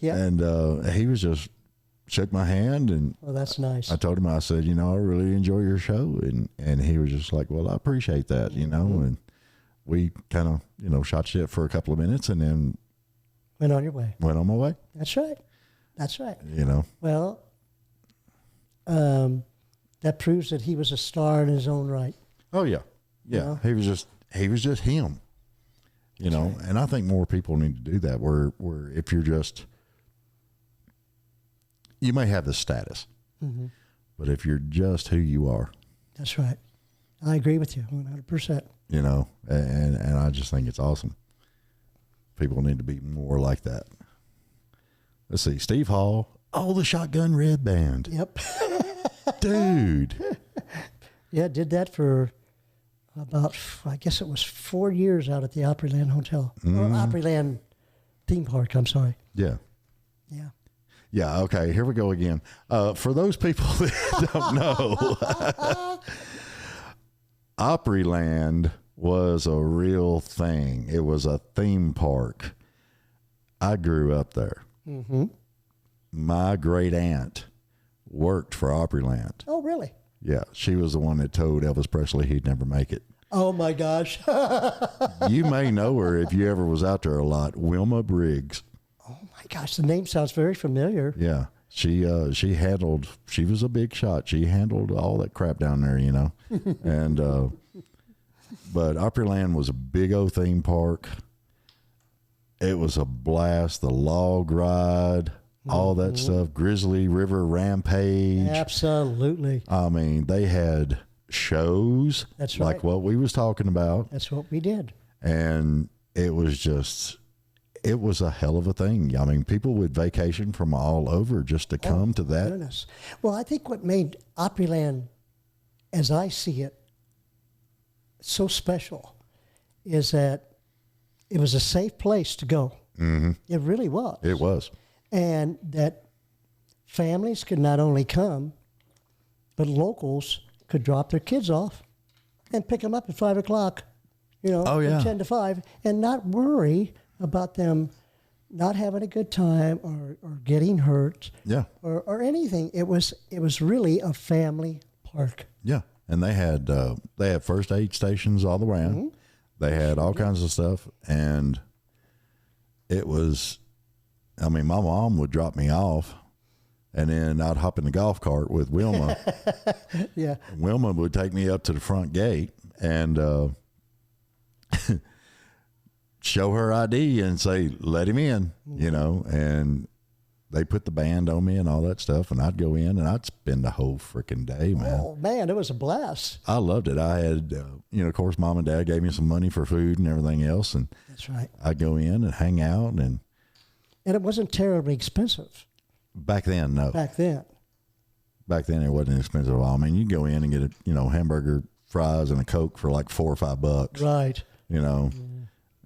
Yeah. And he was just shook my hand, and well, that's nice. I told him, I said, you know, I really enjoy your show, and he was just like, well, I appreciate that, you know, and we kind of, you know, shot shit for a couple of minutes, and then went on your way. Went on my way. That's right. That's right. You know. Well, that proves that he was a star in his own right. Oh yeah, yeah. You know? He was just him. You know, right. And I think more people need to do that. Where if you're just, you may have the status, but if you're just who you are. That's right. I agree with you 100%. You know, and I just think it's awesome. People need to be more like that. Let's see, Steve Hall. Oh, the Shotgun Red Band. Yep. Dude. Yeah, did that for about, I guess it was 4 years out at the Opryland Hotel. Or Opryland theme park, I'm sorry. Yeah. Yeah. Yeah, okay, here we go again. For those people that don't know, Opryland was a real thing. It was a theme park. I grew up there. My great aunt worked for Opryland. Oh, really? Yeah, she was the one that told Elvis Presley he'd never make it. Oh, my gosh. You may know her if you ever was out there a lot. Wilma Briggs. Oh, my gosh, the name sounds very familiar. Yeah, she was a big shot. She handled all that crap down there, you know. And but Opryland was a big old theme park. It was a blast. The log ride, all that stuff. Grizzly River Rampage. Absolutely. I mean, they had shows. That's right. Like what we was talking about. That's what we did. And it was a hell of a thing. I mean, people would vacation from all over just to come to that. Goodness. Well, I think what made Opryland, as I see it, so special is that it was a safe place to go. It really was. It was. And that families could not only come, but locals could drop their kids off and pick them up at 5 o'clock, you know, from 10 to 5, and not worry about them not having a good time or getting hurt or anything. It was really a family park. Yeah. And they had first aid stations all around. They had all kinds of stuff, and it was, I mean, my mom would drop me off, and then I'd hop in the golf cart with Wilma. Yeah. Wilma would take me up to the front gate and show her ID and say, let him in, you know, and they put the band on me and all that stuff, and I'd go in and I'd spend the whole freaking day, man. Oh, man, it was a blast. I loved it. I had, you know, of course, Mom and Dad gave me some money for food and everything else, and that's right. I'd go in and hang out. And it wasn't terribly expensive. Back then, no. Back then it wasn't expensive at all. I mean, you go in and get a, you know, hamburger, fries, and a Coke for like $4 or $5. Right. You know,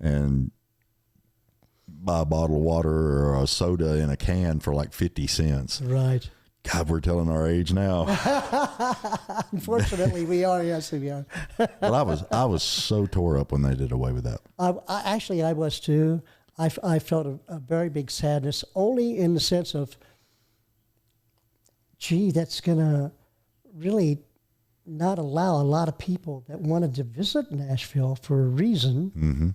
and buy a bottle of water or a soda in a can for like 50 cents. Right. God, we're telling our age now. Unfortunately, we are. Yes, we are. But I was so tore up when they did away with that. I was too. I felt a very big sadness, only in the sense of, gee, that's going to really not allow a lot of people that wanted to visit Nashville for a reason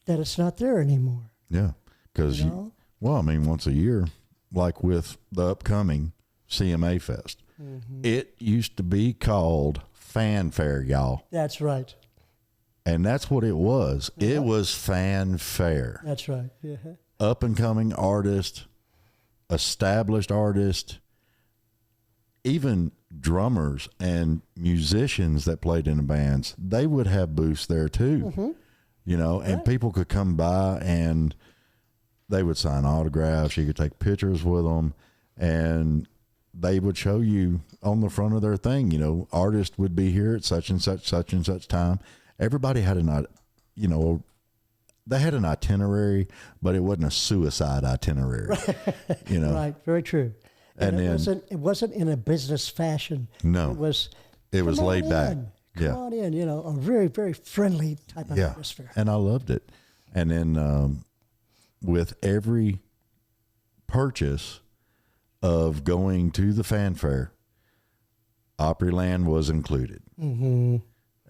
that it's not there anymore. Yeah, because, well, I mean, once a year, like with the upcoming CMA Fest, it used to be called Fanfare, y'all. That's right. And that's what it was. Yeah. It was fanfare. That's right. Yeah. Up and coming artist, established artist, even drummers and musicians that played in the bands, they would have booths there too, you know, and people could come by and they would sign autographs. You could take pictures with them, and they would show you on the front of their thing, you know, artist would be here at such and such time. Everybody had you know, they had an itinerary, but it wasn't a suicide itinerary, you know. Right, very true. And then it wasn't in a business fashion. No, it was laid back. Come on in, you know, a very, very friendly type of atmosphere. And I loved it. And then with every purchase of going to the fanfare, Opryland was included. Mm-hmm.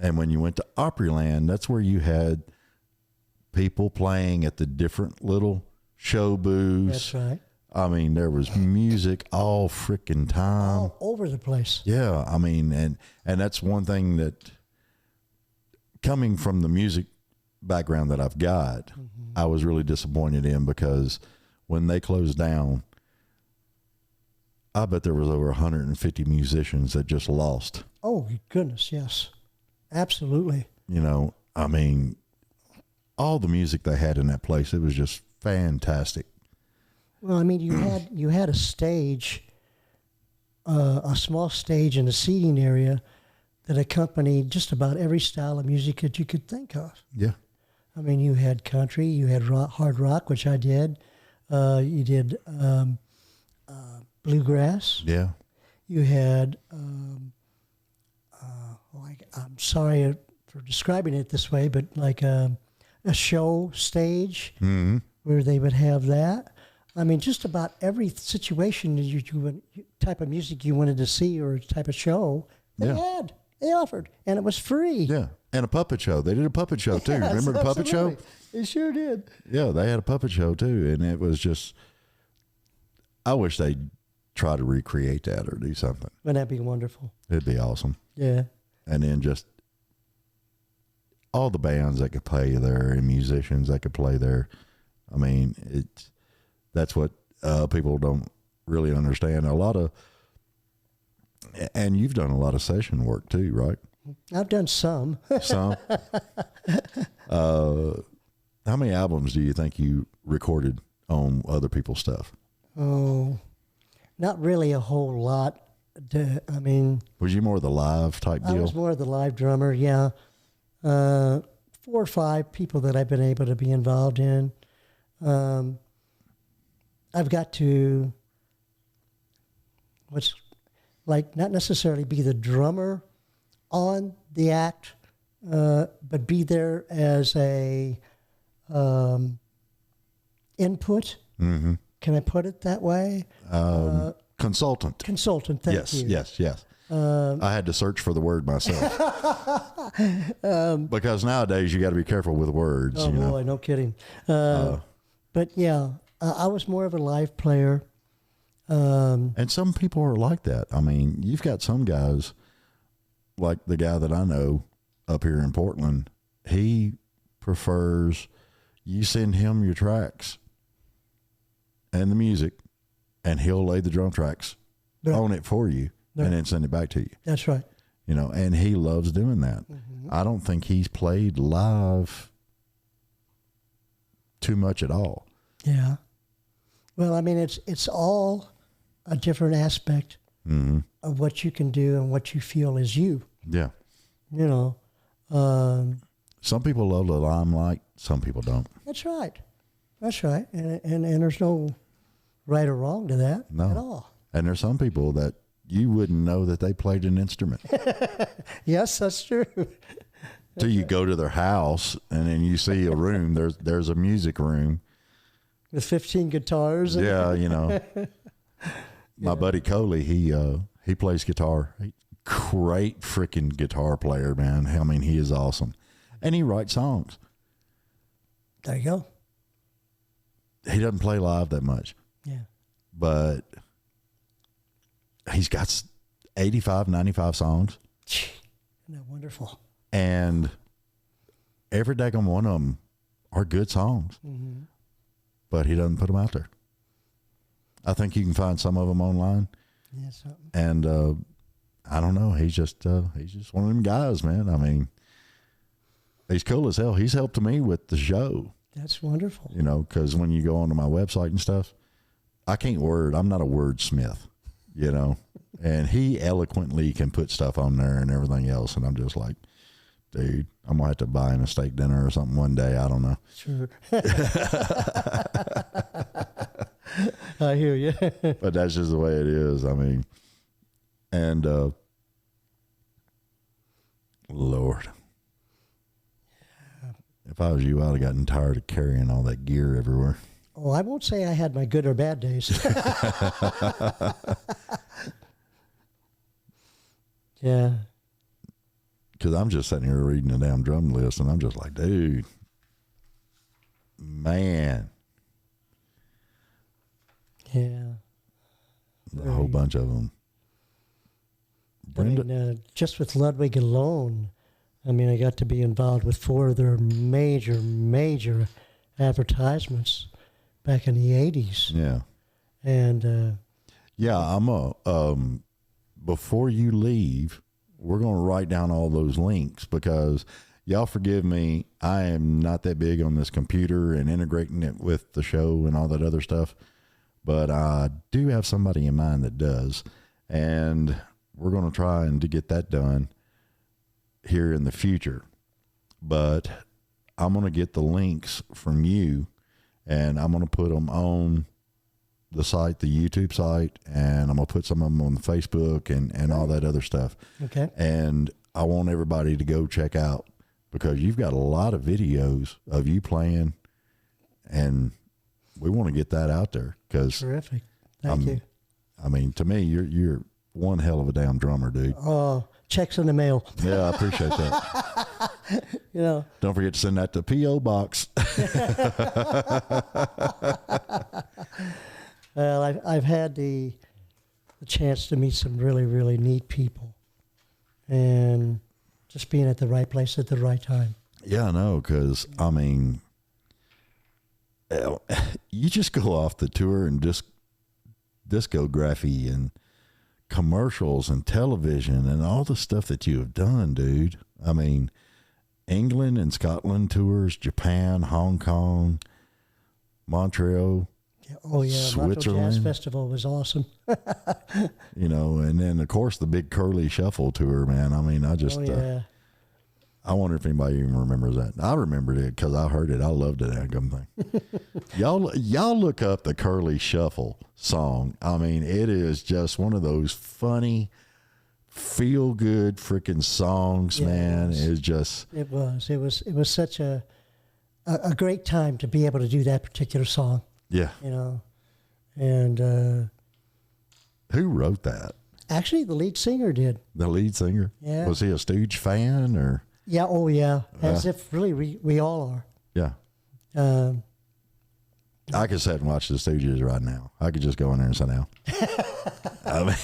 And when you went to Opryland, that's where you had people playing at the different little show booths. That's right. I mean, there was music all freaking time. All over the place. Yeah, I mean, and that's one thing that, coming from the music background that I've got, I was really disappointed in, because when they closed down, I bet there was over 150 musicians that just lost. Oh, goodness, yes. Absolutely. You know, I mean, all the music they had in that place, it was just fantastic. Well, I mean, you had a stage, a small stage in the seating area that accompanied just about every style of music that you could think of. Yeah. I mean, you had country, you had hard rock, which I did. You did bluegrass. Yeah. You had, I'm sorry for describing it this way, but like a show stage where they would have that. I mean, just about every situation that you type of music you wanted to see or type of show, they offered, and it was free. Yeah, and a puppet show. They did a puppet show too. Yes, Remember the puppet show? They sure did. Yeah, they had a puppet show too, and it was just, I wish they'd try to recreate that or do something. Wouldn't that be wonderful? It'd be awesome. Yeah. And then just all the bands that could play there and musicians that could play there. I mean, that's what people don't really understand. And you've done a lot of session work too, right? I've done some. Some. How many albums do you think you recorded on other people's stuff? Oh, not really a whole lot. I mean, Was you more the live type deal? I was more the live drummer, yeah. 4 or 5 people that I've been able to be involved in. I've got to, not necessarily be the drummer on the act, but be there as a input. Mm-hmm. Can I put it that way? Consultant. Consultant, thank you. Yes. I had to search for the word myself. Because nowadays you got to be careful with words. Oh, you know? boy, no kidding. But yeah, I was more of a live player. And some people are like that. I mean, you've got some guys, like the guy that I know up here in Portland, he prefers you send him your tracks and the music, and he'll lay the drum tracks on it for you and then send it back to you. That's right. You know, and he loves doing that. Mm-hmm. I don't think he's played live too much at all. Yeah. Well, I mean, it's all a different aspect of what you can do and what you feel is you. Yeah. You know. Some people love the limelight. Some people don't. That's right. That's right. And there's no right or wrong to that at all. And there's some people that you wouldn't know that they played an instrument. Yes, that's true. Till you go to their house and then you see a room. There's a music room with 15 guitars. Yeah, you know. My buddy Coley, he plays guitar. Great freaking guitar player, man. I mean, he is awesome, and he writes songs. There you go. He doesn't play live that much. Yeah, but he's got 85, 95 songs. Isn't that wonderful? And every daggone one of them are good songs. Mm-hmm. But he doesn't put them out there. I think you can find some of them online. Yeah, something. And I don't know. He's just one of them guys, man. I mean, he's cool as hell. He's helped me with the show. That's wonderful. You know, because when you go onto my website and stuff, I'm not a wordsmith, you know, and he eloquently can put stuff on there and everything else. And I'm just like, dude, I'm going to have to buy him a steak dinner or something one day. I don't know. Sure. I hear you. But that's just the way it is. I mean, and Lord, if I was you, I'd have gotten tired of carrying all that gear everywhere. Oh, I won't say I had my good or bad days. Yeah. Because I'm just sitting here reading the damn drum list, and I'm just like, dude, man. Yeah. A whole bunch of them. Brenda, I mean, just with Ludwig alone, I mean, I got to be involved with 4 of their major advertisements back in the 80s. yeah. And I'm before you leave, we're going to write down all those links, because y'all forgive me, I am not that big on this computer and integrating it with the show and all that other stuff, but I do have somebody in mind that does, and we're going to try and to get that done here in the future. But I'm going to get the links from you, and I'm going to put them on the site, the YouTube site, and I'm going to put some of them on Facebook and all that other stuff. okay. And I want everybody to go check out, because you've got a lot of videos of you playing, and we want to get that out there. Because Terrific. Thank you. I mean, to me, you're one hell of a damn drummer, dude. Oh, checks in the mail. Yeah, I appreciate that. You know. Don't forget to send that to P.O. Box. Well, I've had the chance to meet some really, really neat people, and just being at the right place at the right time. Yeah, I know, because, I mean, you just go off the tour and discography and commercials and television and all the stuff that you have done, dude. I mean, England and Scotland tours, Japan, Hong Kong, Montreal. Oh, yeah. Montreux Jazz Switzerland. Festival was awesome. You know, and then, of course, the big Curly Shuffle tour, man. I mean, I just, Oh, yeah. I wonder if anybody even remembers that. I remembered it because I heard it. I loved it. That gum thing. y'all look up the Curly Shuffle song. I mean, it is just one of those funny, feel good freaking songs, Yeah, man. it It's just, It was such a great time to be able to do that particular song, yeah. you know. And Who wrote that? actually, the lead singer did. The lead singer? Yeah. Was he a Stooge fan or? Yeah, oh, yeah. As if really we all are. Yeah. I could sit and watch the Stooges right now. I could just go in there and sit down. I mean,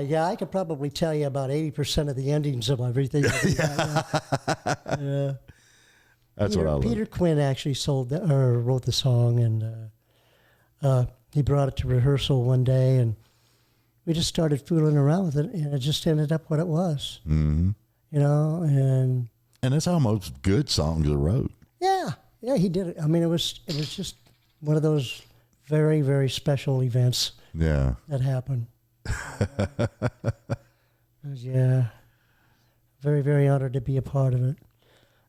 Yeah, I could probably tell you about 80% of the endings of everything. that's what I love. Peter Quinn actually wrote the song, and he brought it to rehearsal one day, and we just started fooling around with it, and it just ended up what it was. Mm-hmm. You know, and that's how most good songs are wrote. yeah, he did it. I mean, it was just one of those very, very special events Yeah. that happened. Yeah, very, very honored to be a part of it.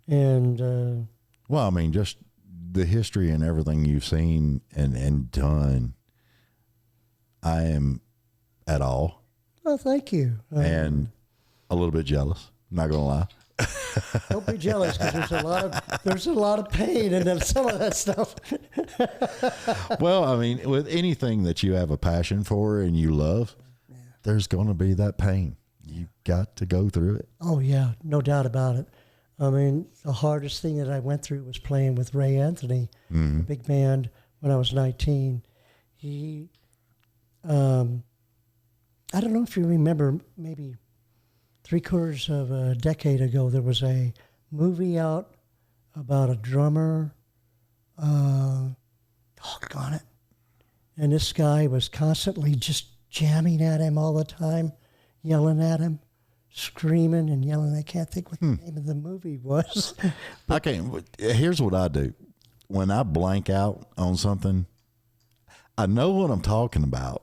And Well, I mean, just the history and everything you've seen and done, I am at all well, thank you. and a little bit jealous. Not gonna lie. Don't be jealous, because there's a lot of pain in some of that stuff. Well, I mean, with anything that you have a passion for and you love, there's going to be that pain. You got to go through it. Oh yeah, no doubt about it. I mean, the hardest thing that I went through was playing with Ray Anthony, Mm-hmm. a big band, when I was 19. He, I don't know if you remember, maybe 3/4 of a decade ago, there was a movie out about a drummer. Doggone it. And this guy was constantly just jamming at him all the time, yelling at him, screaming and yelling. I can't think what the name of the movie was. I can't. Here's what I do. When I blank out on something, I know what I'm talking about,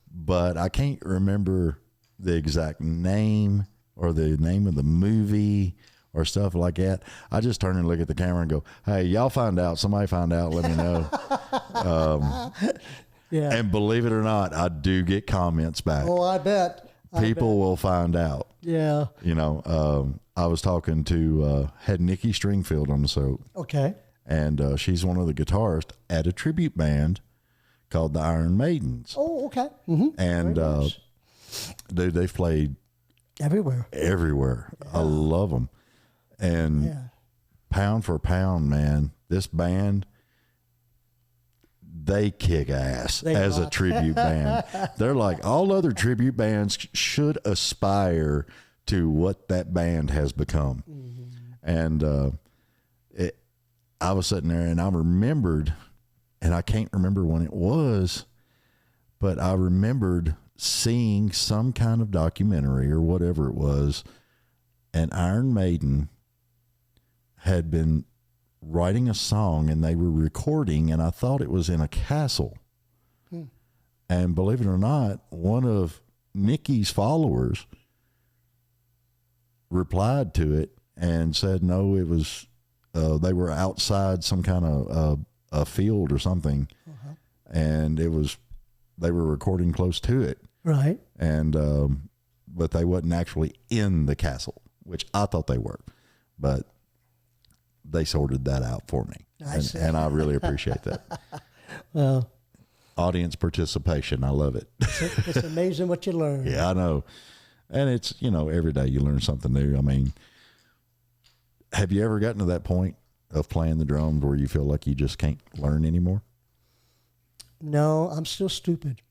but I can't remember the exact name or the name of the movie or stuff like that. I just turn and look at the camera and go, hey, y'all find out. Somebody find out. Let me know. Yeah. And believe it or not, I do get comments back. Oh, I bet. People will find out. Yeah. You know, I was talking to, had Nikki Stringfield on the show. Okay. And she's one of the guitarists at a tribute band called the Iron Maidens. Oh, okay. Mm-hmm. And, nice. Dude, they've played everywhere. Yeah. I love them. And pound for pound, man, this band, they kick ass as a tribute band. They're like all other tribute bands should aspire to what that band has become. And I was sitting there and I remembered, and I can't remember when it was, but I remembered seeing some kind of documentary or whatever it was, and Iron Maiden had been writing a song and they were recording, and I thought it was in a castle. And believe it or not, one of Nikki's followers replied to it and said, no, it was, they were outside some kind of a field or something. And it was, they were recording close to it. Right. And, but they wasn't actually in the castle, which I thought they were, but they sorted that out for me. And I really appreciate that. Well, audience participation. I love it. It's amazing what you learn. Yeah, I know. And it's, you know, every day you learn something new. I mean, have you ever gotten to that point of playing the drums where you feel like you just can't learn anymore? No, I'm still stupid.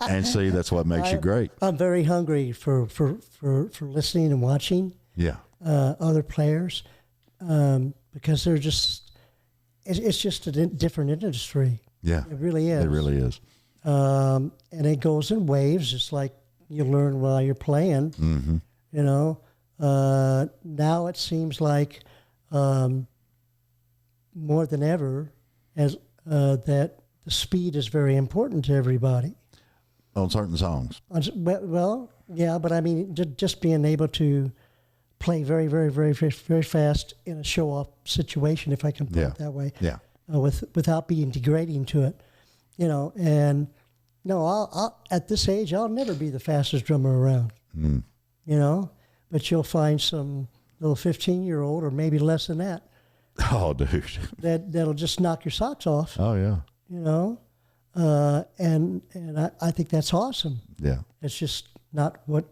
And see, that's what makes you great. I'm very hungry for listening and watching. Yeah. Other players, because they're just, it's just a different industry. Yeah. It really is. It really is. And it goes in waves, just like you learn while you're playing. Mm-hmm. You know, now it seems like more than ever, as that the speed is very important to everybody. On certain songs. Well, yeah, but I mean, just being able to play very, very, very, very, very fast in a show-off situation, if I can put it that way. Yeah. Without being degrading to it, you know. And no, I'll at this age, I'll never be the fastest drummer around. You know, but you'll find some little 15-year-old or maybe less than that. Oh, dude. That'll just knock your socks off. Oh, yeah. You know, and I think that's awesome. Yeah. It's just not what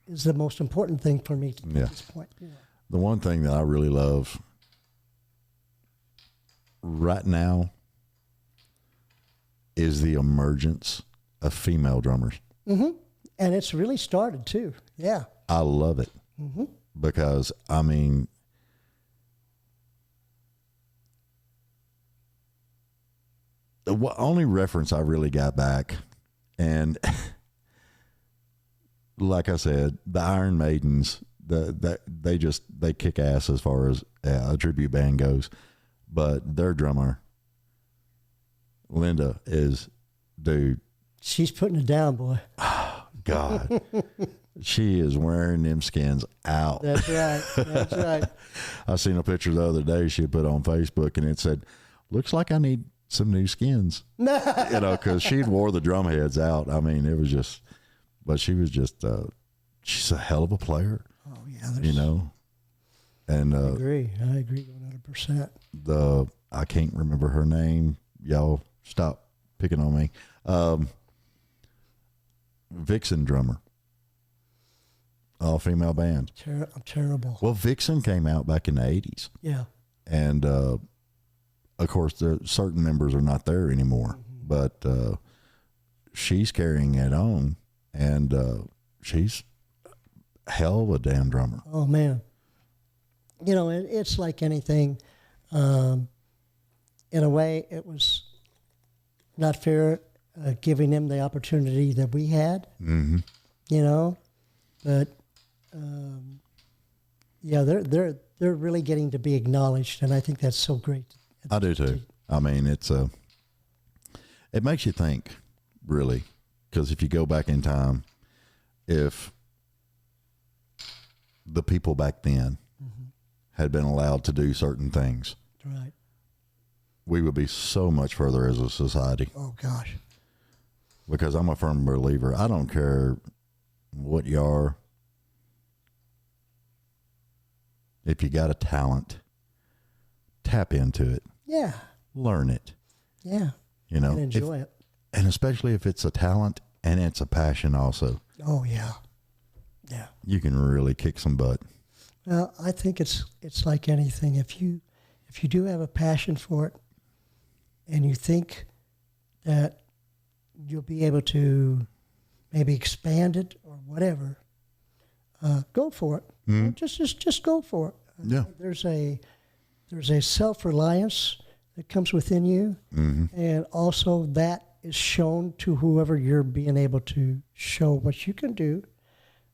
is the most important thing for me at this point. You know. The one thing that I really love right now is the emergence of female drummers. Mm-hmm. And it's really started too. Yeah. I love it because, I mean, the only reference I really got back, and like I said, the Iron Maidens, they kick ass as far as a tribute band goes, but their drummer, Linda, is, dude. She's putting it down, boy. God. She is wearing them skins out. That's right. That's right. I seen a picture the other day she put on Facebook, and it said, looks like I need some new skins. You know, because she'd wore the drum heads out. I mean, it was just, but she was just, she's a hell of a player. Oh, yeah. You know? And I agree 100%. I can't remember her name. Y'all stop picking on me. Vixen drummer. All female band. I'm terrible. Well, Vixen came out back in the 80s. Yeah. And, of course, certain members are not there anymore, but she's carrying it on, and she's a hell of a damn drummer. Oh, man. You know, it's like anything. In a way, it was not fair giving them the opportunity that we had. Mm-hmm. You know, but yeah, they're really getting to be acknowledged, and I think that's so great. I do too. I mean, it makes you think, really, because if you go back in time, if the people back then had been allowed to do certain things, Right. we would be so much further as a society. Oh gosh. Because I'm a firm believer. I don't care what you are. If you got a talent, tap into it. Yeah. Learn it. Yeah. You know, And enjoy it. And especially if it's a talent and it's a passion also. Oh yeah. Yeah. You can really kick some butt. Well, I think it's like anything. If you do have a passion for it, and you think that you'll be able to maybe expand it or whatever, go for it. Mm-hmm. Just go for it. Yeah. There's a self-reliance that comes within you, and also that is shown to whoever you're being able to show what you can do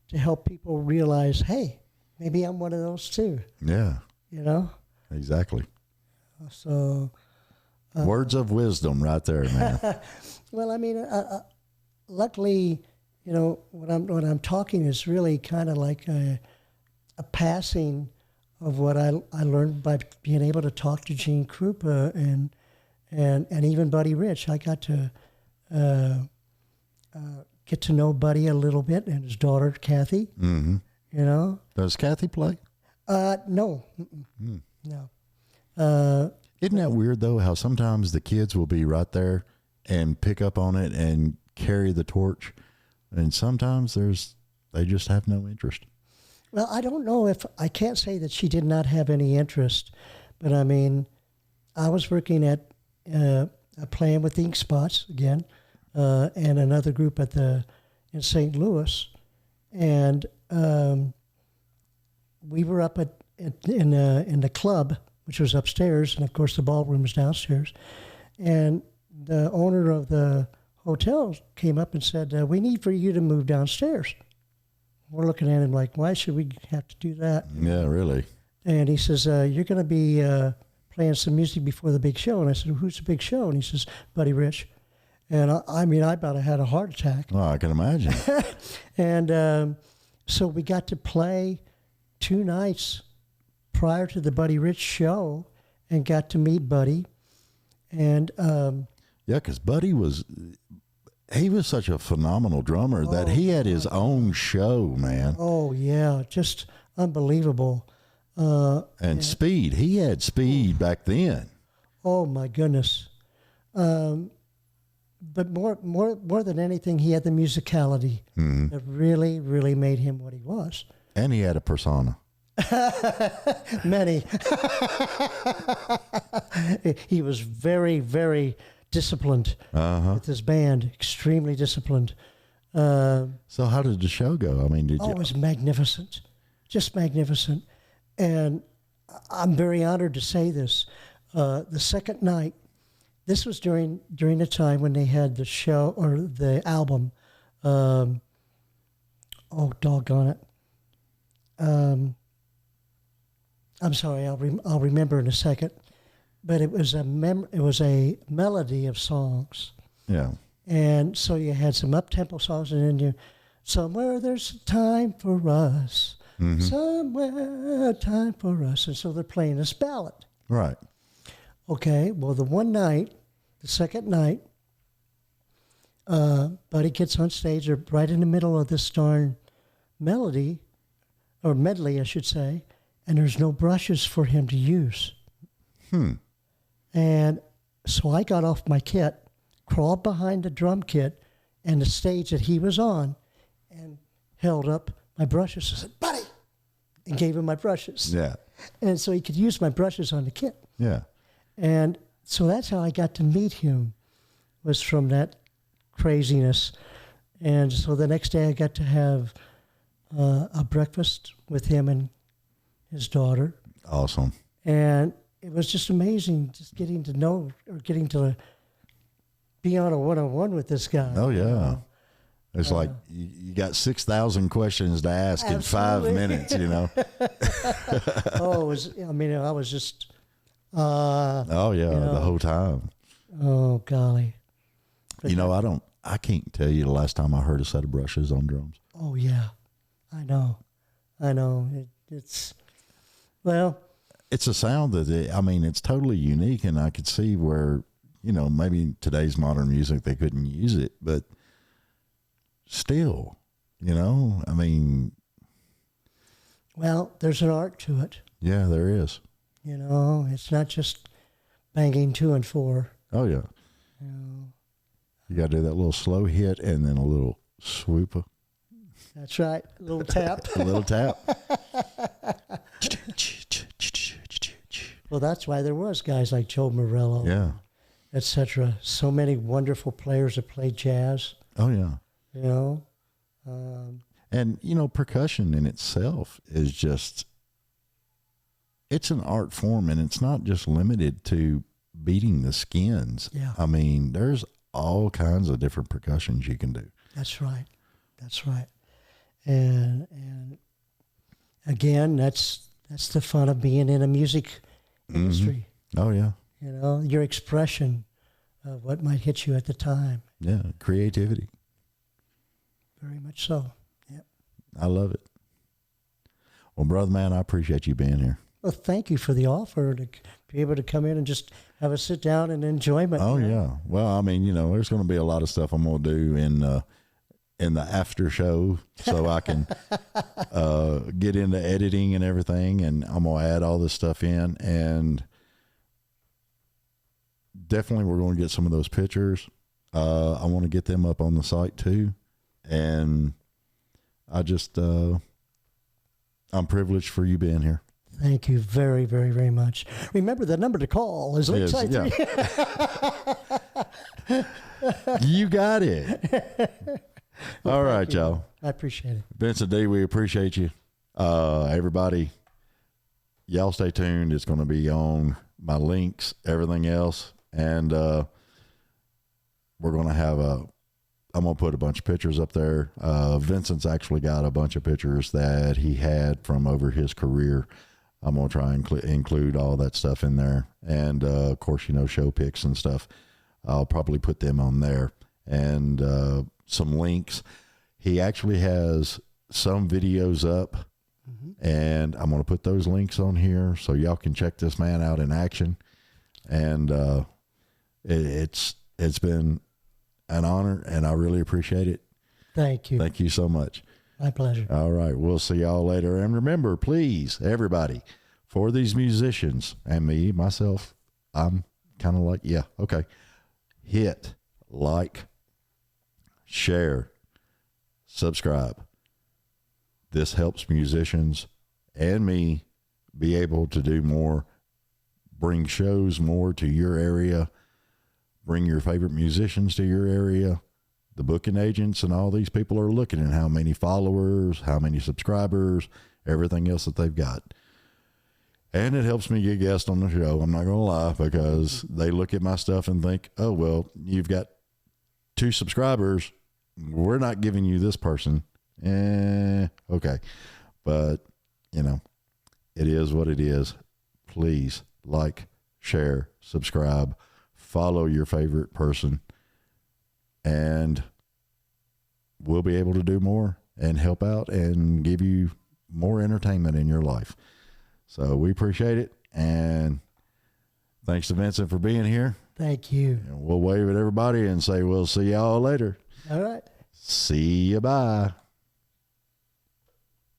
to help people realize, hey, maybe I'm one of those too. Yeah. You know? Exactly. So Words of wisdom right there, man. well, I mean, luckily, you know, what I'm talking is really kind of like a passing of what I learned by being able to talk to Gene Krupa and even Buddy Rich. I got to get to know Buddy a little bit and his daughter Kathy. Mm-hmm. You know. Does Kathy play? No. No. Isn't that weird though? How sometimes the kids will be right there and pick up on it and carry the torch, and sometimes they just have no interest. Well, I don't know if I can't say that she did not have any interest, but I mean, I was working at playing with the Ink Spots again, and another group in St. Louis, and we were up in the club, which was upstairs, and of course the ballroom was downstairs, and the owner of the hotel came up and said, "We need for you to move downstairs." We're looking at him like, why should we have to do that? Yeah, really. And he says, you're going to be playing some music before the big show. And I said, well, who's the big show? And he says, Buddy Rich. And I about had a heart attack. Oh, I can imagine. And so we got to play 2 nights prior to the Buddy Rich show and got to meet Buddy. And yeah, because Buddy he was such a phenomenal drummer that he had his own show, man. Oh, yeah, just unbelievable. And speed. He had speed back then. Oh, my goodness. But more than anything, he had the musicality that really, really made him what he was. And he had a persona. Many. He was very, very disciplined with his band, extremely disciplined. So how did the show go? I mean, it was magnificent, just magnificent. And I'm very honored to say this. The second night, this was during the time when they had the show or the album. Oh, doggone it. I'm sorry, I'll remember in a second. But it was a melody of songs. Yeah. And so you had some up-tempo songs, and then somewhere there's time for us. Mm-hmm. Somewhere time for us. And so they're playing this ballad. Right. Okay, well, the second night, Buddy gets on stage right in the middle of this darn melody, or medley, I should say, and there's no brushes for him to use. And so I got off my kit, crawled behind the drum kit and the stage that he was on, and held up my brushes. I said, Buddy! And gave him my brushes. Yeah. And so he could use my brushes on the kit. Yeah. And so that's how I got to meet him, was from that craziness. And so the next day I got to have a breakfast with him and his daughter. Awesome. And it was just amazing, just getting to know, or getting to be on a one-on-one with this guy. Oh yeah. It's like you got 6,000 questions to ask Absolutely. in 5 minutes, you know? Oh, it was, I mean, I was just, Oh yeah, the whole time. oh golly. I can't tell you the last time I heard a set of brushes on drums. Oh yeah, I know. It's, well, It's a sound that, it's totally unique, and I could see where, maybe today's modern music, they couldn't use it, but still, well, there's an art to it. yeah, there is. It's not just banging 2 and 4. Oh yeah. You got to do that little slow hit and then a little swoop. That's right. A little tap. A little tap. Well, that's why there was guys like Joe Morello, Yeah. etc. So many wonderful players that played jazz. Oh yeah. And percussion in itself is just, it's an art form, and it's not just limited to beating the skins. Yeah. There's all kinds of different percussions you can do. That's right. That's right. And again, that's the fun of being in a music industry. Oh yeah. Your expression of what might hit you at the time. Yeah. Creativity. Very much so. Yep. I love it. Well, brother man, I appreciate you being here. Well, thank you for the offer to be able to come in and just have a sit down and enjoyment. Oh yeah. Well, there's going to be a lot of stuff I'm going to do in the after show, so I can get into editing and everything, and I'm going to add all this stuff in, and definitely we're going to get some of those pictures. I want to get them up on the site too, and I just I'm privileged for you being here. Thank you very, very, very much. Remember, the number to call is Yes, 853. You got it. All right, y'all. I appreciate it. Vincent Dee, we appreciate you. Everybody, y'all stay tuned. It's going to be on my links, everything else. And we're going to have I'm going to put a bunch of pictures up there. Vincent's actually got a bunch of pictures that he had from over his career. I'm going to try and include all that stuff in there. And, of course, show pics and stuff. I'll probably put them on there. And some links. He actually has some videos up, and I'm going to put those links on here so y'all can check this man out in action. And it's been an honor, and I really appreciate it. Thank you. Thank you so much. My pleasure. All right. We'll see y'all later. And remember, please, everybody, for these musicians and me, myself, I'm kind of like, yeah, okay. Hit like, share, subscribe. This helps musicians and me be able to do more, bring shows more to your area, bring your favorite musicians to your area. The booking agents and all these people are looking at how many followers, how many subscribers, everything else that they've got. And it helps me get guests on the show. I'm not going to lie, because they look at my stuff and think, oh, well, you've got 2 subscribers. We're not giving you this person. Okay. But, it is what it is. Please like, share, subscribe, follow your favorite person, and we'll be able to do more and help out and give you more entertainment in your life. So we appreciate it. And thanks to Vincent for being here. Thank you. And we'll wave at everybody and say, we'll see y'all later. All right. See you. Bye.